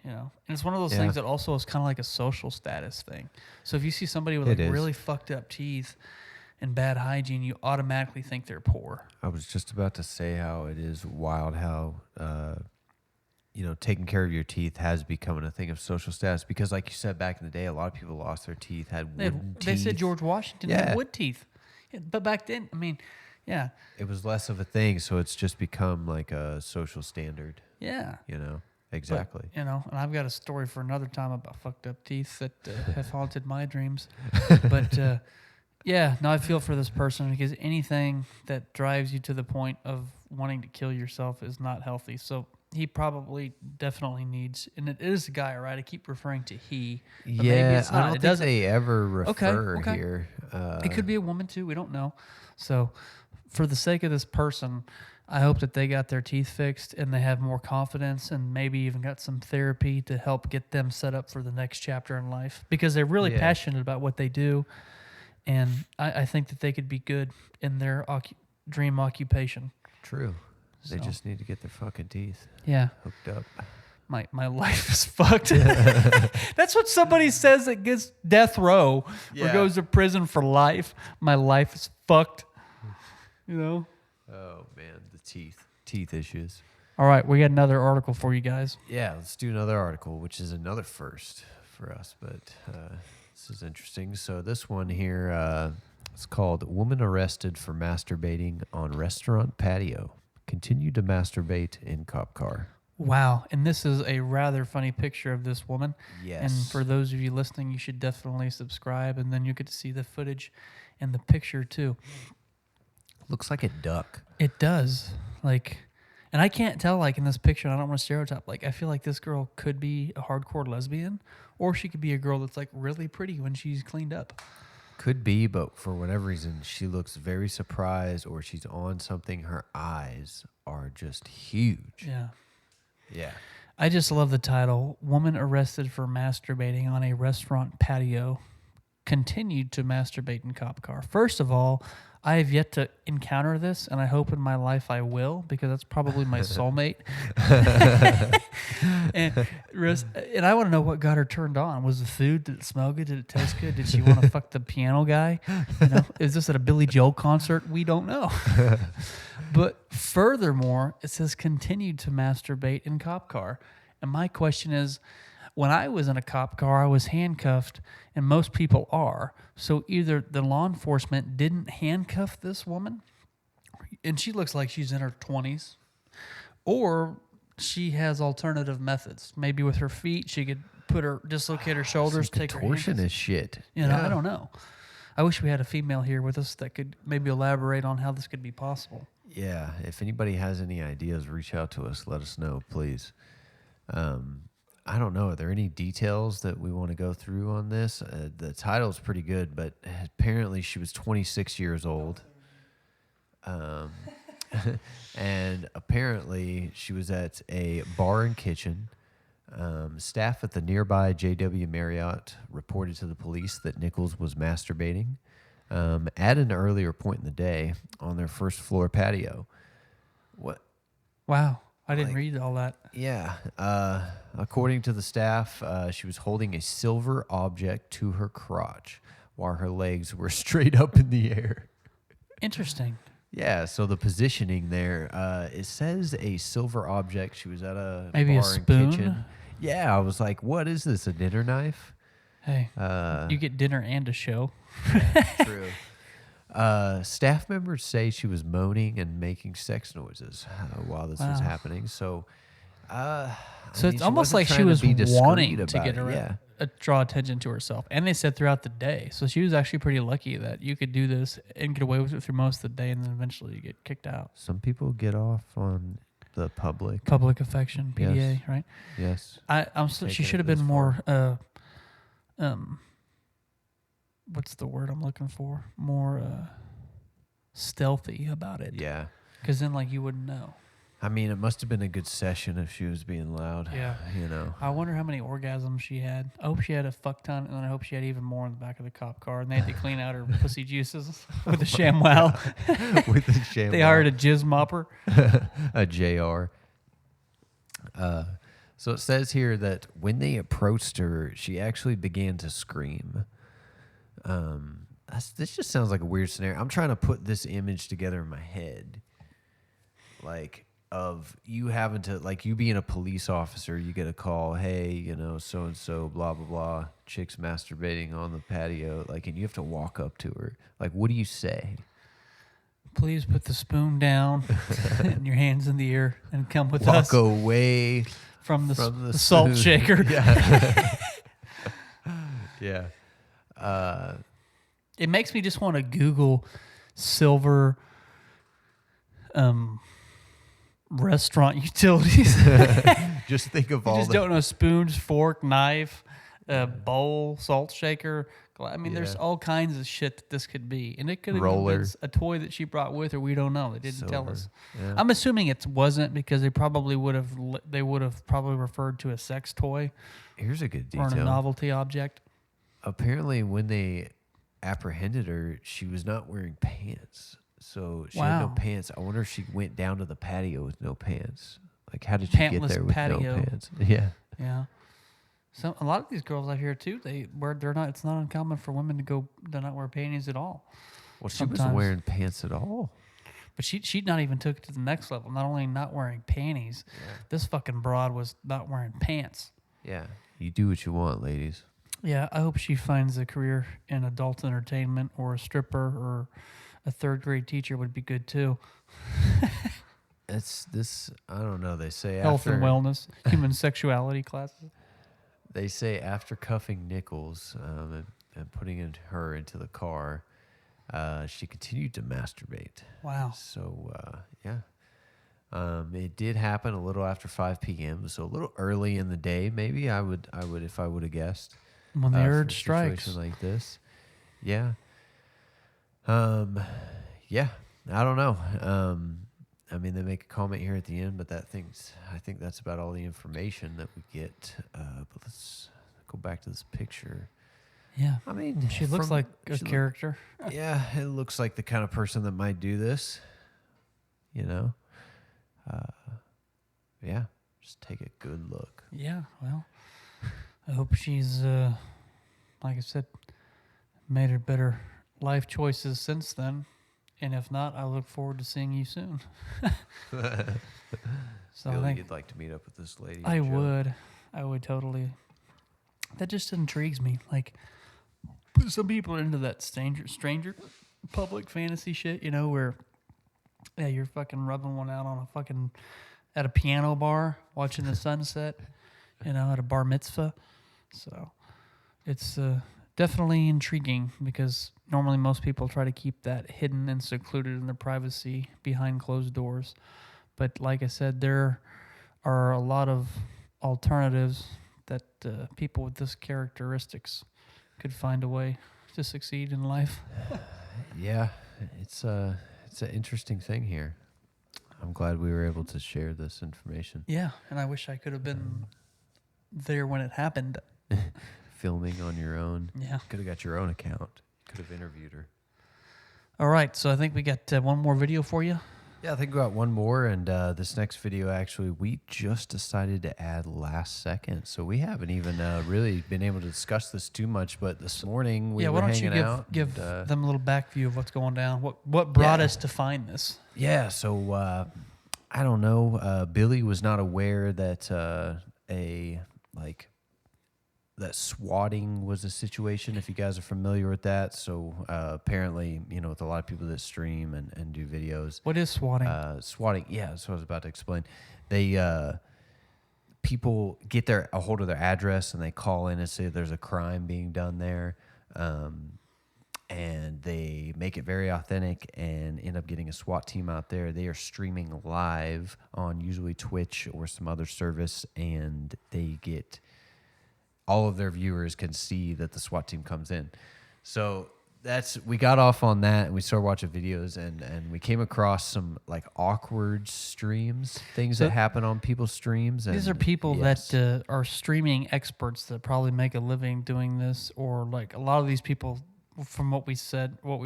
and it's one of those things that also is kind of like a social status thing. So if you see somebody with like really fucked up teeth and bad hygiene, you automatically think they're poor. I was just about to say how it is wild how, taking care of your teeth has become a thing of social status, because like you said, back in the day, a lot of people lost their teeth, had wooden teeth. They said George Washington had wood teeth. But back then, I mean, yeah. It was less of a thing, so it's just become like a social standard. Yeah. You know, exactly. But, and I've got a story for another time about fucked up teeth that have haunted my dreams. But, yeah, no, I feel for this person because anything that drives you to the point of wanting to kill yourself is not healthy. So he probably definitely needs, and it is a guy, right? I keep referring to he. But maybe it's not. I don't think they ever refer here. It could be a woman too. We don't know. So for the sake of this person, I hope that they got their teeth fixed and they have more confidence and maybe even got some therapy to help get them set up for the next chapter in life because they're really passionate about what they do. And I think that they could be good in their dream occupation. True. They just need to get their fucking teeth hooked up. My life is fucked. That's what somebody says that gets death row or goes to prison for life. My life is fucked. You know? Oh, man. The teeth issues. All right. We got another article for you guys. Yeah. Let's do another article, which is another first for us. But this is interesting. So this one here, it's called Woman Arrested for Masturbating on Restaurant Patio. Continued to masturbate in cop car. Wow. And this is a rather funny picture of this woman. Yes. And for those of you listening, you should definitely subscribe, and then you get to see the footage and the picture too. Looks like a duck. It does. And I can't tell, in this picture, I don't want to stereotype. I feel like this girl could be a hardcore lesbian, or she could be a girl that's, really pretty when she's cleaned up. Could be, but for whatever reason, she looks very surprised or she's on something. Her eyes are just huge. Yeah. Yeah. I just love the title, Woman Arrested for Masturbating on a Restaurant Patio, Continued to Masturbate in Cop Car. First of all, I have yet to encounter this, and I hope in my life I will, because that's probably my soulmate. and I want to know what got her turned on. Was the food? Did it smell good? Did it taste good? Did she want to fuck the piano guy? Is this at a Billy Joel concert? We don't know. But furthermore, it says continued to masturbate in cop car. And my question is, when I was in a cop car, I was handcuffed, and most people are. So either the law enforcement didn't handcuff this woman, and she looks like she's in her 20s, or she has alternative methods. Maybe with her feet, she could dislocate her shoulders, take her contortionist shit. I don't know. I wish we had a female here with us that could maybe elaborate on how this could be possible. Yeah, if anybody has any ideas, reach out to us. Let us know, please. I don't know. Are there any details that we want to go through on this? The title is pretty good, but apparently she was 26 years old. And apparently she was at a bar and kitchen. Staff at the nearby JW Marriott reported to the police that Nichols was masturbating at an earlier point in the day on their first floor patio. What? Wow. I didn't read all that. Yeah. According to the staff, she was holding a silver object to her crotch while her legs were straight up in the air. Interesting. Yeah, so the positioning there, it says a silver object. She was at a maybe bar a spoon? and kitchen. Yeah, I was like, what is this, a dinner knife? Hey, you get dinner and a show. True. Staff members say she was moaning and making sex noises while this was happening. So, it's almost like she was wanting to get around, draw attention to herself. And they said throughout the day. So she was actually pretty lucky that you could do this and get away with it through most of the day, and then eventually you get kicked out. Some people get off on the public affection, PDA, yes. Right? Yes. She should have been more. What's the word I'm looking for? More stealthy about it. Yeah. Because then, you wouldn't know. I mean, it must have been a good session if she was being loud. Yeah. I wonder how many orgasms she had. I hope she had a fuck ton, and then I hope she had even more in the back of the cop car, and they had to clean out her pussy juices with a ShamWow. With a ShamWow. They hired a jizz mopper. A JR. So it says here that when they approached her, she actually began to scream. This just sounds like a weird scenario. I'm trying to put this image together in my head. of you having to, like, you being a police officer, you get a call, hey, so and so, blah blah blah, chick's masturbating on the patio, like, and you have to walk up to her. Like, what do you say? Please put the spoon down and your hands in the air and come with Walk us. away from the salt shaker. Yeah. Yeah. It makes me just want to Google silver restaurant utilities. Just think of all. You just don't know: spoons, fork, knife, bowl, salt shaker. I mean, there's all kinds of shit that this could be, and it could have been a toy that she brought with her. We don't know. They didn't tell us. Yeah. I'm assuming it wasn't, because they probably would have. They would have probably referred to a sex toy. Here's a good detail. Or a novelty object. Apparently, when they apprehended her, she was not wearing pants. So she had no pants. I wonder if she went down to the patio with no pants. Like, how did she get there with no pants? Yeah. Yeah. So a lot of these girls out here too, they're not. It's not uncommon for women to not wear panties at all. Well, she wasn't wearing pants at all. But she not even took it to the next level. Not only not wearing panties, this fucking broad was not wearing pants. Yeah. You do what you want, ladies. Yeah, I hope she finds a career in adult entertainment, or a stripper, or a third-grade teacher would be good too. It's this. I don't know. They say health and wellness, human sexuality classes. They say after cuffing Nichols and putting her into the car, she continued to masturbate. Wow. So, yeah. It did happen a little after 5 p.m., so a little early in the day, maybe I would if I would have guessed. When the urge for a strikes. situation like this. Yeah. Yeah. I don't know. I mean, they make a comment here at the end, but I think that's about all the information that we get. But let's go back to this picture. Yeah. I mean, she looks like a character. Yeah, it looks like the kind of person that might do this. Yeah, just take a good look. Yeah, well, I hope she's, like I said, made her better life choices since then. And if not, I look forward to seeing you soon. So Billy, I think you'd like to meet up with this lady? I would totally. That just intrigues me. Like, some people are into that stranger public fantasy shit, where you're fucking rubbing one out on at a piano bar, watching the sunset, at a bar mitzvah. So it's definitely intriguing, because normally most people try to keep that hidden and secluded in their privacy behind closed doors. But like I said, there are a lot of alternatives that people with this characteristics could find a way to succeed in life. Yeah, it's an interesting thing here. I'm glad we were able to share this information. Yeah, and I wish I could have been there when it happened. Filming on your own. Yeah. Could have got your own account. Could have interviewed her. All right, so I think we got one more video for you. Yeah, I think we got one more, and this next video, actually, we just decided to add last second, so we haven't even really been able to discuss this too much, but this morning we were hanging out. Give them a little back view of what's going down. What brought us to find this? Yeah, so I don't know. Billy was not aware that that swatting was a situation, if you guys are familiar with that. So apparently, with a lot of people that stream and do videos. What is swatting? Swatting, yeah, that's what I was about to explain. They people get a hold of their address and they call in and say there's a crime being done there. And they make it very authentic and end up getting a SWAT team out there. They are streaming live on usually Twitch or some other service, and they get... all of their viewers can see that the SWAT team comes in. So we got off on that, and we started watching videos, and we came across some like awkward streams, things that happen on people's streams. These are people that are streaming experts that probably make a living doing this, or like a lot of these people, from what we said, what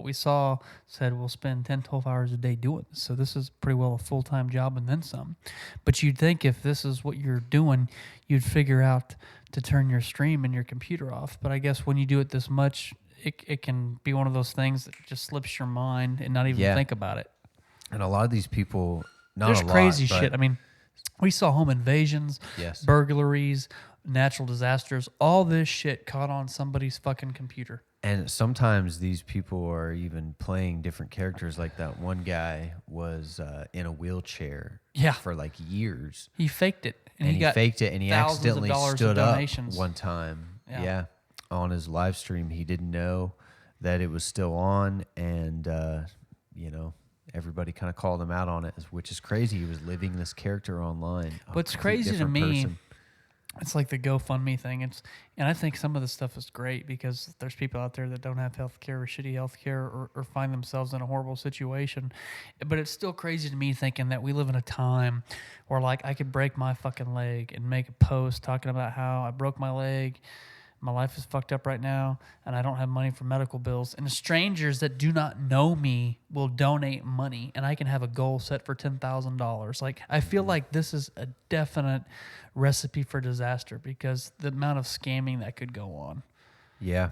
we saw, said we'll spend 10, 12 hours a day doing this. So this is pretty well a full-time job and then some. But you'd think if this is what you're doing, you'd figure out to turn your stream and your computer off. But I guess when you do it this much, it can be one of those things that just slips your mind and not even think about it. And a lot of these people, There's a lot, crazy but- shit. I mean, we saw home invasions, Yes. burglaries, natural disasters. All this shit caught on somebody's fucking computer. And sometimes these people are even playing different characters. Like that one guy was in a wheelchair for like years. He faked it. And he got faked it, and he thousands of accidentally dollars of stood up donations. one time. Yeah. Yeah. On his live stream. He didn't know that it was still on, and, you know, everybody kind of called him out on it, which is crazy. He was living this character online. What's crazy to me, it's like the GoFundMe thing. And I think some of this stuff is great because there's people out there that don't have health care or shitty health care or find themselves in a horrible situation. But it's still crazy to me thinking that we live in a time where, like, I could break my fucking leg and make a post talking about how I broke my leg, my life is fucked up right now, and I don't have money for medical bills. And strangers that do not know me will donate money, and I can have a goal set for $10,000. Like, I feel like this is a definite recipe for disaster because the amount of scamming that could go on. Yeah.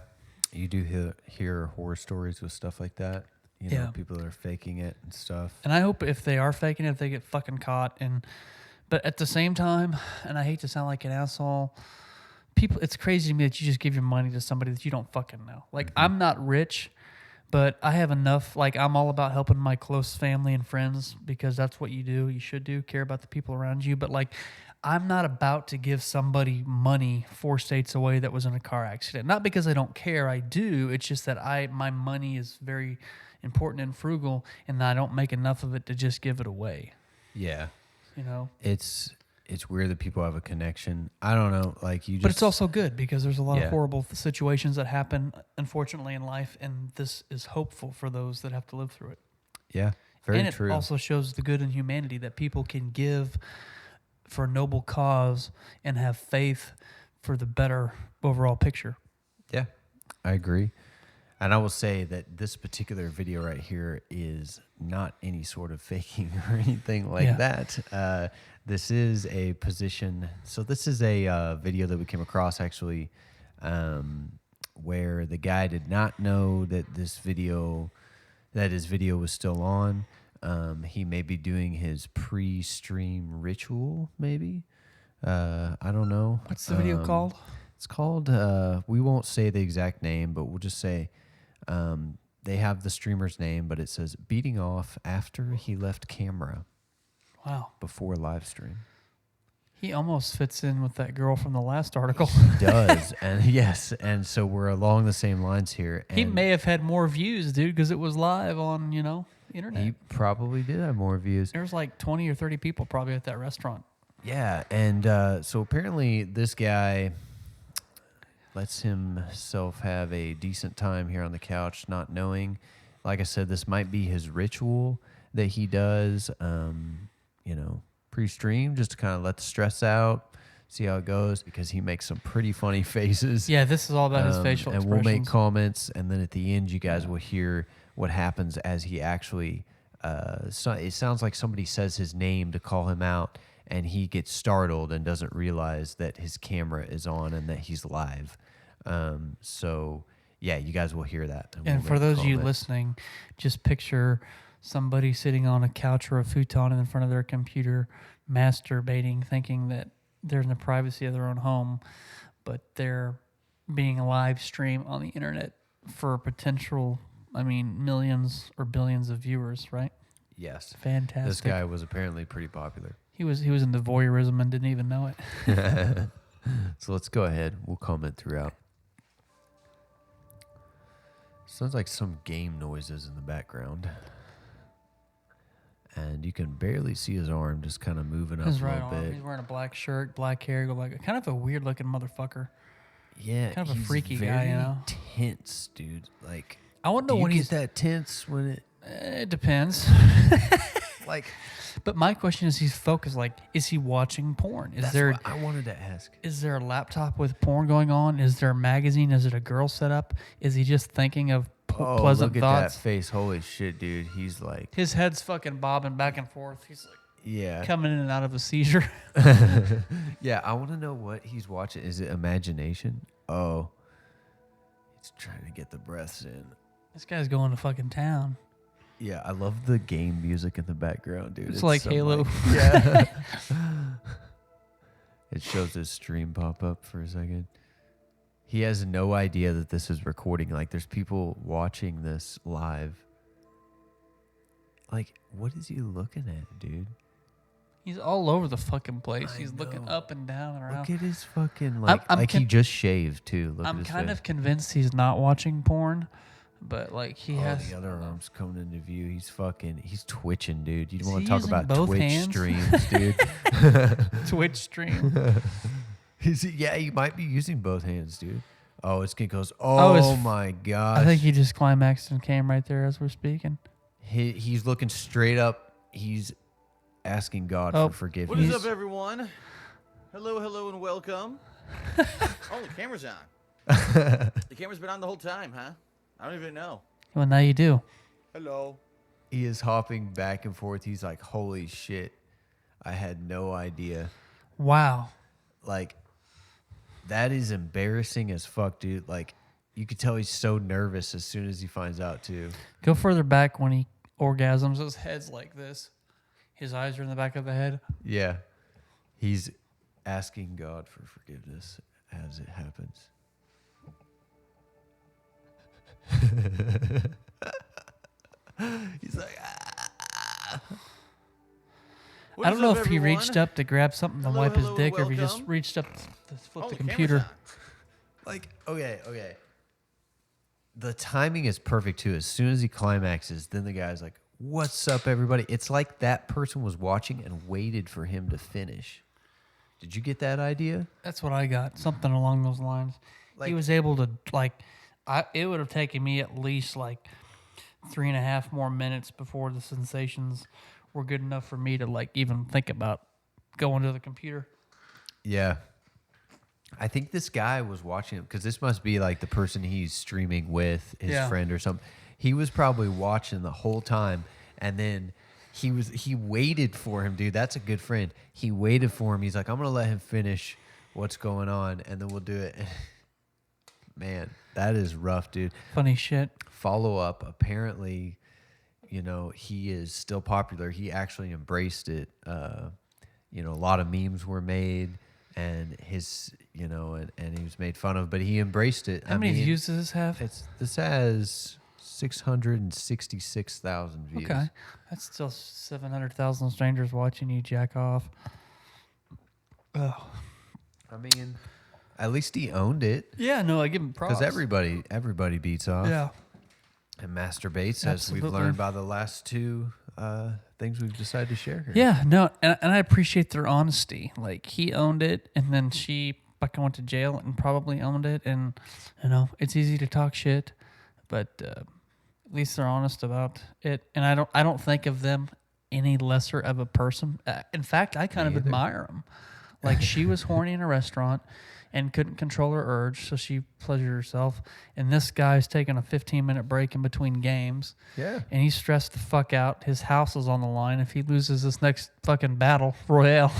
You do hear horror stories with stuff like that. You know, people that are faking it and stuff. And I hope if they are faking it, they get fucking caught. But at the same time, and I hate to sound like an asshole, people, it's crazy to me that you just give your money to somebody that you don't fucking know. Like, I'm not rich, but I have enough. Like, I'm all about helping my close family and friends because that's what you do. You should do, care about the people around you. But, like, I'm not about to give somebody money 4 states away that was in a car accident. Not because I don't care. I do. It's just that my money is very important and frugal, and I don't make enough of it to just give it away. Yeah. You know? It's weird that people have a connection. I don't know, like you just. But it's also good because there's a lot of Yeah. horrible situations that happen, unfortunately, in life, and this is hopeful for those that have to live through it. Yeah, very and true. it also shows the good in humanity that people can give for a noble cause and have faith for the better overall picture. Yeah, I agree. And I will say that this particular video right here is not any sort of faking or anything like that. This is a position. So this is a video that we came across actually where the guy did not know that his video was still on. He may be doing his pre-stream ritual, maybe. I don't know. What's the video called? It's called, we won't say the exact name, but we'll just say they have the streamer's name, but it says beating off after he left camera. Wow. Before live stream. He almost fits in with that girl from the last article. He does. And yes. And so we're along the same lines here. And he may have had more views, dude, because it was live on, internet. He probably did have more views. There's like 20 or 30 people probably at that restaurant. Yeah. And so apparently this guy lets himself have a decent time here on the couch, not knowing. Like I said, this might be his ritual that he does, pre-stream, just to kind of let the stress out, see how it goes, because he makes some pretty funny faces. Yeah, this is all about his facial and expressions. we'll make comments, and then at the end, you guys will hear what happens as he actually, it sounds like somebody says his name to call him out, and he gets startled and doesn't realize that his camera is on and that he's live. So, yeah, you guys will hear that. And we'll for make those of you comments. listening, just picture somebody sitting on a couch or a futon in front of their computer, masturbating, thinking that they're in the privacy of their own home, but they're being live streamed on the internet for potential, millions or billions of viewers, right? Yes. Fantastic. This guy was apparently pretty popular. He was into voyeurism and didn't even know it. So let's go ahead. We'll comment throughout. Sounds like some game noises in the background. And you can barely see his arm just kind of moving up His a right little arm. bit. He's wearing a black shirt, black hair, kind of a weird looking motherfucker. Yeah, Kind of a he's freaky guy, very tense, dude. Like, I want to know do when you he's get that tense when it. It depends. Like, but my question is, he's focused. Like, is he watching porn? Is that's there? what I wanted to ask. Is there a laptop with porn going on? Is there a magazine? Is it a girl set up? Is he just thinking of pleasant look thoughts? at that face! Holy shit, dude! He's like, His head's fucking bobbing back and forth. He's like, yeah, coming in and out of a seizure. Yeah, I want to know what he's watching. Is it imagination? Oh, he's trying to get the breaths in. This guy's going to fucking town. Yeah, I love the game music in the background, dude. It's like Halo. Yeah. It shows his stream pop up for a second. He has no idea that this is recording. Like, there's people watching this live. Like, what is he looking at, dude? He's all over the fucking place. He's looking up and down and around. Look at his fucking, like he just shaved, too. Look I'm at his kind face. of convinced he's not watching porn, but, like, he has... the other arm's coming into view. He's twitching, dude. You Is want he to talk using about both Twitch hands? streams, dude. Twitch stream. Yeah, you might be using both hands, dude. Oh, it's going goes, oh my gosh. I think he just climaxed and came right there as we're speaking. He's looking straight up. He's asking God for forgiveness. What is up, everyone? Hello, and welcome. Oh, the camera's on. The camera's been on the whole time, huh? I don't even know. Well, now you do. Hello. He is hopping back and forth. He's like, holy shit. I had no idea. Wow. Like, that is embarrassing as fuck, dude. Like, you could tell he's so nervous as soon as he finds out, too. Go further back when he orgasms. His head's like this. His eyes are in the back of the head. Yeah. He's asking God for forgiveness as it happens. He's like, ah. I don't know if he reached up to grab something to wipe his dick or if he just reached up to flip the computer. Like, okay. The timing is perfect, too. As soon as he climaxes, then the guy's like, what's up, everybody? It's like that person was watching and waited for him to finish. Did you get that idea? That's what I got. Something along those lines. He was able to, it would have taken me at least, 3.5 more minutes before the sensations were good enough for me to, even think about going to the computer. Yeah. I think this guy was watching him because this must be, the person he's streaming with, his friend or something. He was probably watching the whole time, and then he waited for him, dude. That's a good friend. He waited for him. He's like, I'm going to let him finish what's going on, and then we'll do it. Man, that is rough, dude. Funny shit. Follow up. Apparently, he is still popular. He actually embraced it. A lot of memes were made, and his, and he was made fun of, but he embraced it. How many views does this have? This has 666,000 views. Okay. That's still 700,000 strangers watching you jack off. Oh. I mean, at least he owned it. Yeah, no, I give him props. Because everybody beats off. Yeah. And masturbates, as we've learned by the last two things we've decided to share here. Yeah, no, and I appreciate their honesty. He owned it, and then she fucking went to jail and probably owned it. And, it's easy to talk shit, but at least they're honest about it. And I don't think of them any lesser of a person. In fact, I kind of admire them. She was horny in a restaurant and couldn't control her urge, so she pleasured herself. And this guy's taking a 15-minute break in between games. Yeah. And he's stressed the fuck out. His house is on the line if he loses this next fucking battle royale.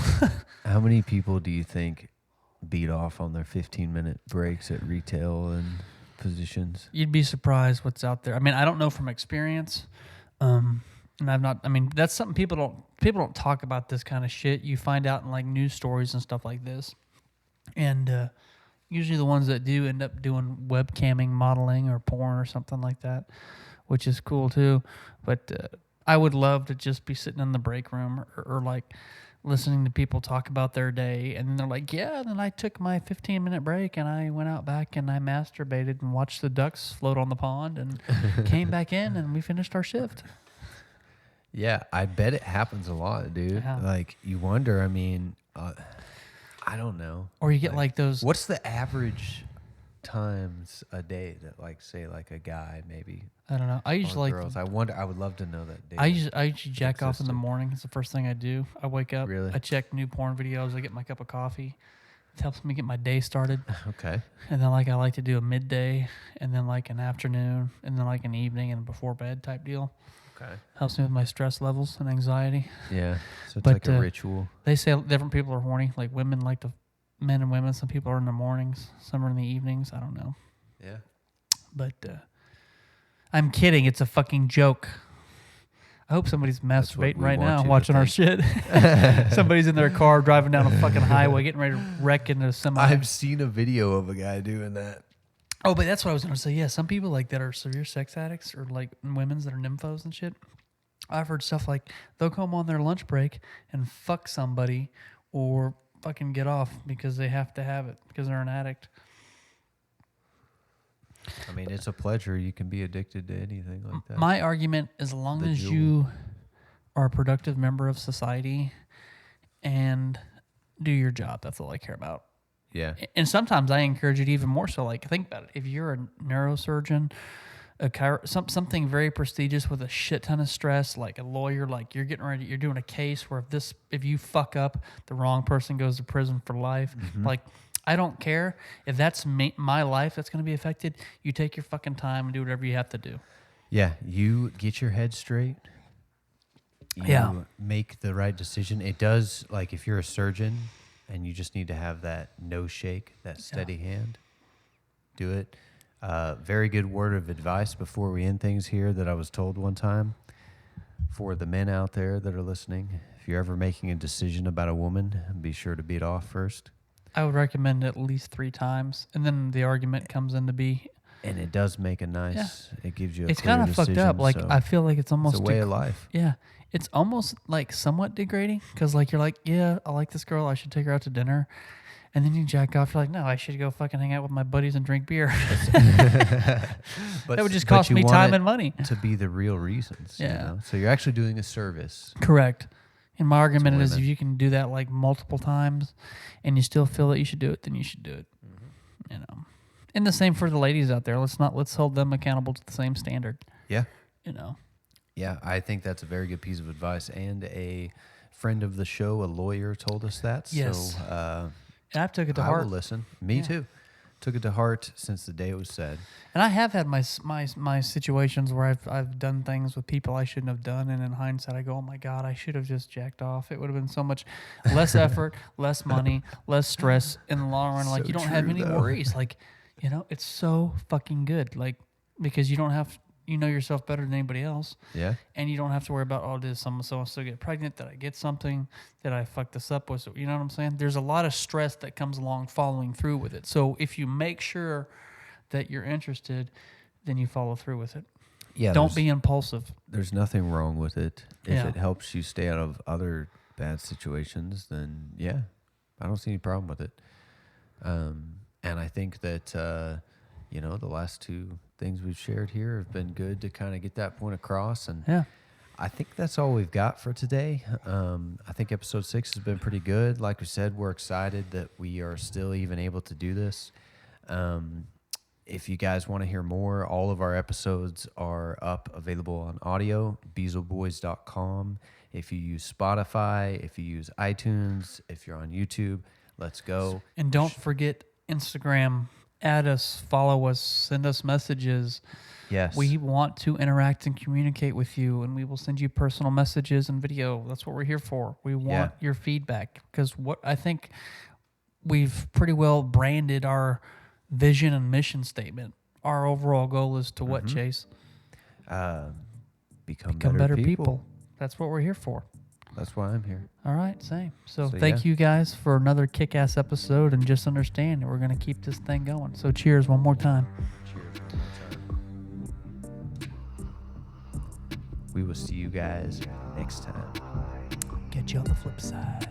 How many people do you think beat off on their 15-minute breaks at retail and positions? You'd be surprised what's out there. I mean, I don't know from experience. And I've not, that's something people don't talk about, this kind of shit. You find out in news stories and stuff like this. And usually the ones that do end up doing webcamming, modeling, or porn or something like that, which is cool too. But I would love to just be sitting in the break room or listening to people talk about their day. And then they're like, yeah, then I took my 15-minute break and I went out back and I masturbated and watched the ducks float on the pond and came back in and we finished our shift. Yeah, I bet it happens a lot, dude. Yeah. You wonder, I don't know. Or you get those... What's the average times a day that, say, a guy maybe? I don't know. I usually girls. I wonder. I would love to know that data. I usually jack off in the morning. It's the first thing I do. I wake up. Really? I check new porn videos. I get my cup of coffee. It helps me get my day started. Okay. And then I like to do a midday, and then an afternoon, and then an evening and before bed type deal. Okay. Helps me with my stress levels and anxiety. Yeah. So it's like a ritual. They say different people are horny. Women men and women. Some people are in the mornings. Some are in the evenings. I don't know. Yeah. But I'm kidding. It's a fucking joke. I hope somebody's That's what masturbating we right want now you to watching our shit. think. Somebody's in their car driving down a fucking highway getting ready to wreck into a semi. I've seen a video of a guy doing that. Oh, but that's what I was going to say. Yeah, some people like that are severe sex addicts or like women's that are nymphos and shit. I've heard stuff like they'll come on their lunch break and fuck somebody or fucking get off because they have to have it because they're an addict. I mean, it's a pleasure. You can be addicted to anything like that. My argument, as long as you are a productive member of society and do your job, that's all I care about. Yeah. And sometimes I encourage it even more so. Like, think about it. If you're a neurosurgeon, something very prestigious with a shit ton of stress, like a lawyer, like you're getting ready, you're doing a case where if you fuck up, the wrong person goes to prison for life. Mm-hmm. Like, I don't care if that's my life that's going to be affected. You take your fucking time and do whatever you have to do. Yeah, you get your head straight. You make the right decision. It does, like if you're a surgeon and you just need to have that no shake, that steady hand, do it. Very good word of advice before we end things here that I was told one time. For the men out there that are listening, if you're ever making a decision about a woman, be sure to beat off first. I would recommend at least 3 times, and then the argument comes into be. And it does make a nice. It gives you a It's clear kind of fucked up. Like, so I feel like it's almost it's a way of life. Yeah, it's almost like somewhat degrading because like you're like, yeah, I like this girl, I should take her out to dinner, and then you jack off. You're like, no, I should go fucking hang out with my buddies and drink beer. That would just cost me time and money. To be the real reasons. Yeah. You know? So you're actually doing a service. Correct. And my argument is, if women. you can do that like multiple times, and you still feel that you should do it, then you should do it. Mm-hmm. You know, and the same for the ladies out there. Let's hold them accountable to the same standard. Yeah. You know. Yeah, I think that's a very good piece of advice. And a friend of the show, a lawyer, told us that. Yes. So and I took it to I heart. will listen. Me too. Took it to heart since the day it was said. And I have had my situations where I've done things with people I shouldn't have done, and in hindsight I go, oh my God, I should have just jacked off. It would have been so much less effort, less money, less stress in the long run. Like, you don't have any worries. Like, you know, it's so fucking good. Like, because you don't have, you know yourself better than anybody else. Yeah. And you don't have to worry about, oh, did someone so get pregnant? Did I get something? Did I fuck this up? You know what I'm saying? There's a lot of stress that comes along following through with it. So if you make sure that you're interested, then you follow through with it. Yeah. Don't be impulsive. There's nothing wrong with it. If Yeah. it helps you stay out of other bad situations, then yeah, I don't see any problem with it. And I think that, you know, the last 2 things we've shared here have been good to kind of get that point across. And yeah. I think that's all we've got for today. I think episode 6 has been pretty good. Like we said, we're excited that we are still even able to do this. If you guys want to hear more, all of our episodes are up, available on audio, beezleboys.com. If you use Spotify, if you use iTunes, if you're on YouTube, let's go. And don't forget Instagram. Add us, follow us, send us messages. Yes. We want to interact and communicate with you, and we will send you personal messages and video. That's what we're here for. We want your feedback, because what I think we've pretty well branded our vision and mission statement. Our overall goal is to what, Chase? Become better people. That's what we're here for. That's why I'm here. All right, same. So thank you guys for another kick-ass episode, and just understand that we're going to keep this thing going. So cheers one more time. Cheers one more time. We will see you guys next time. Get you on the flip side.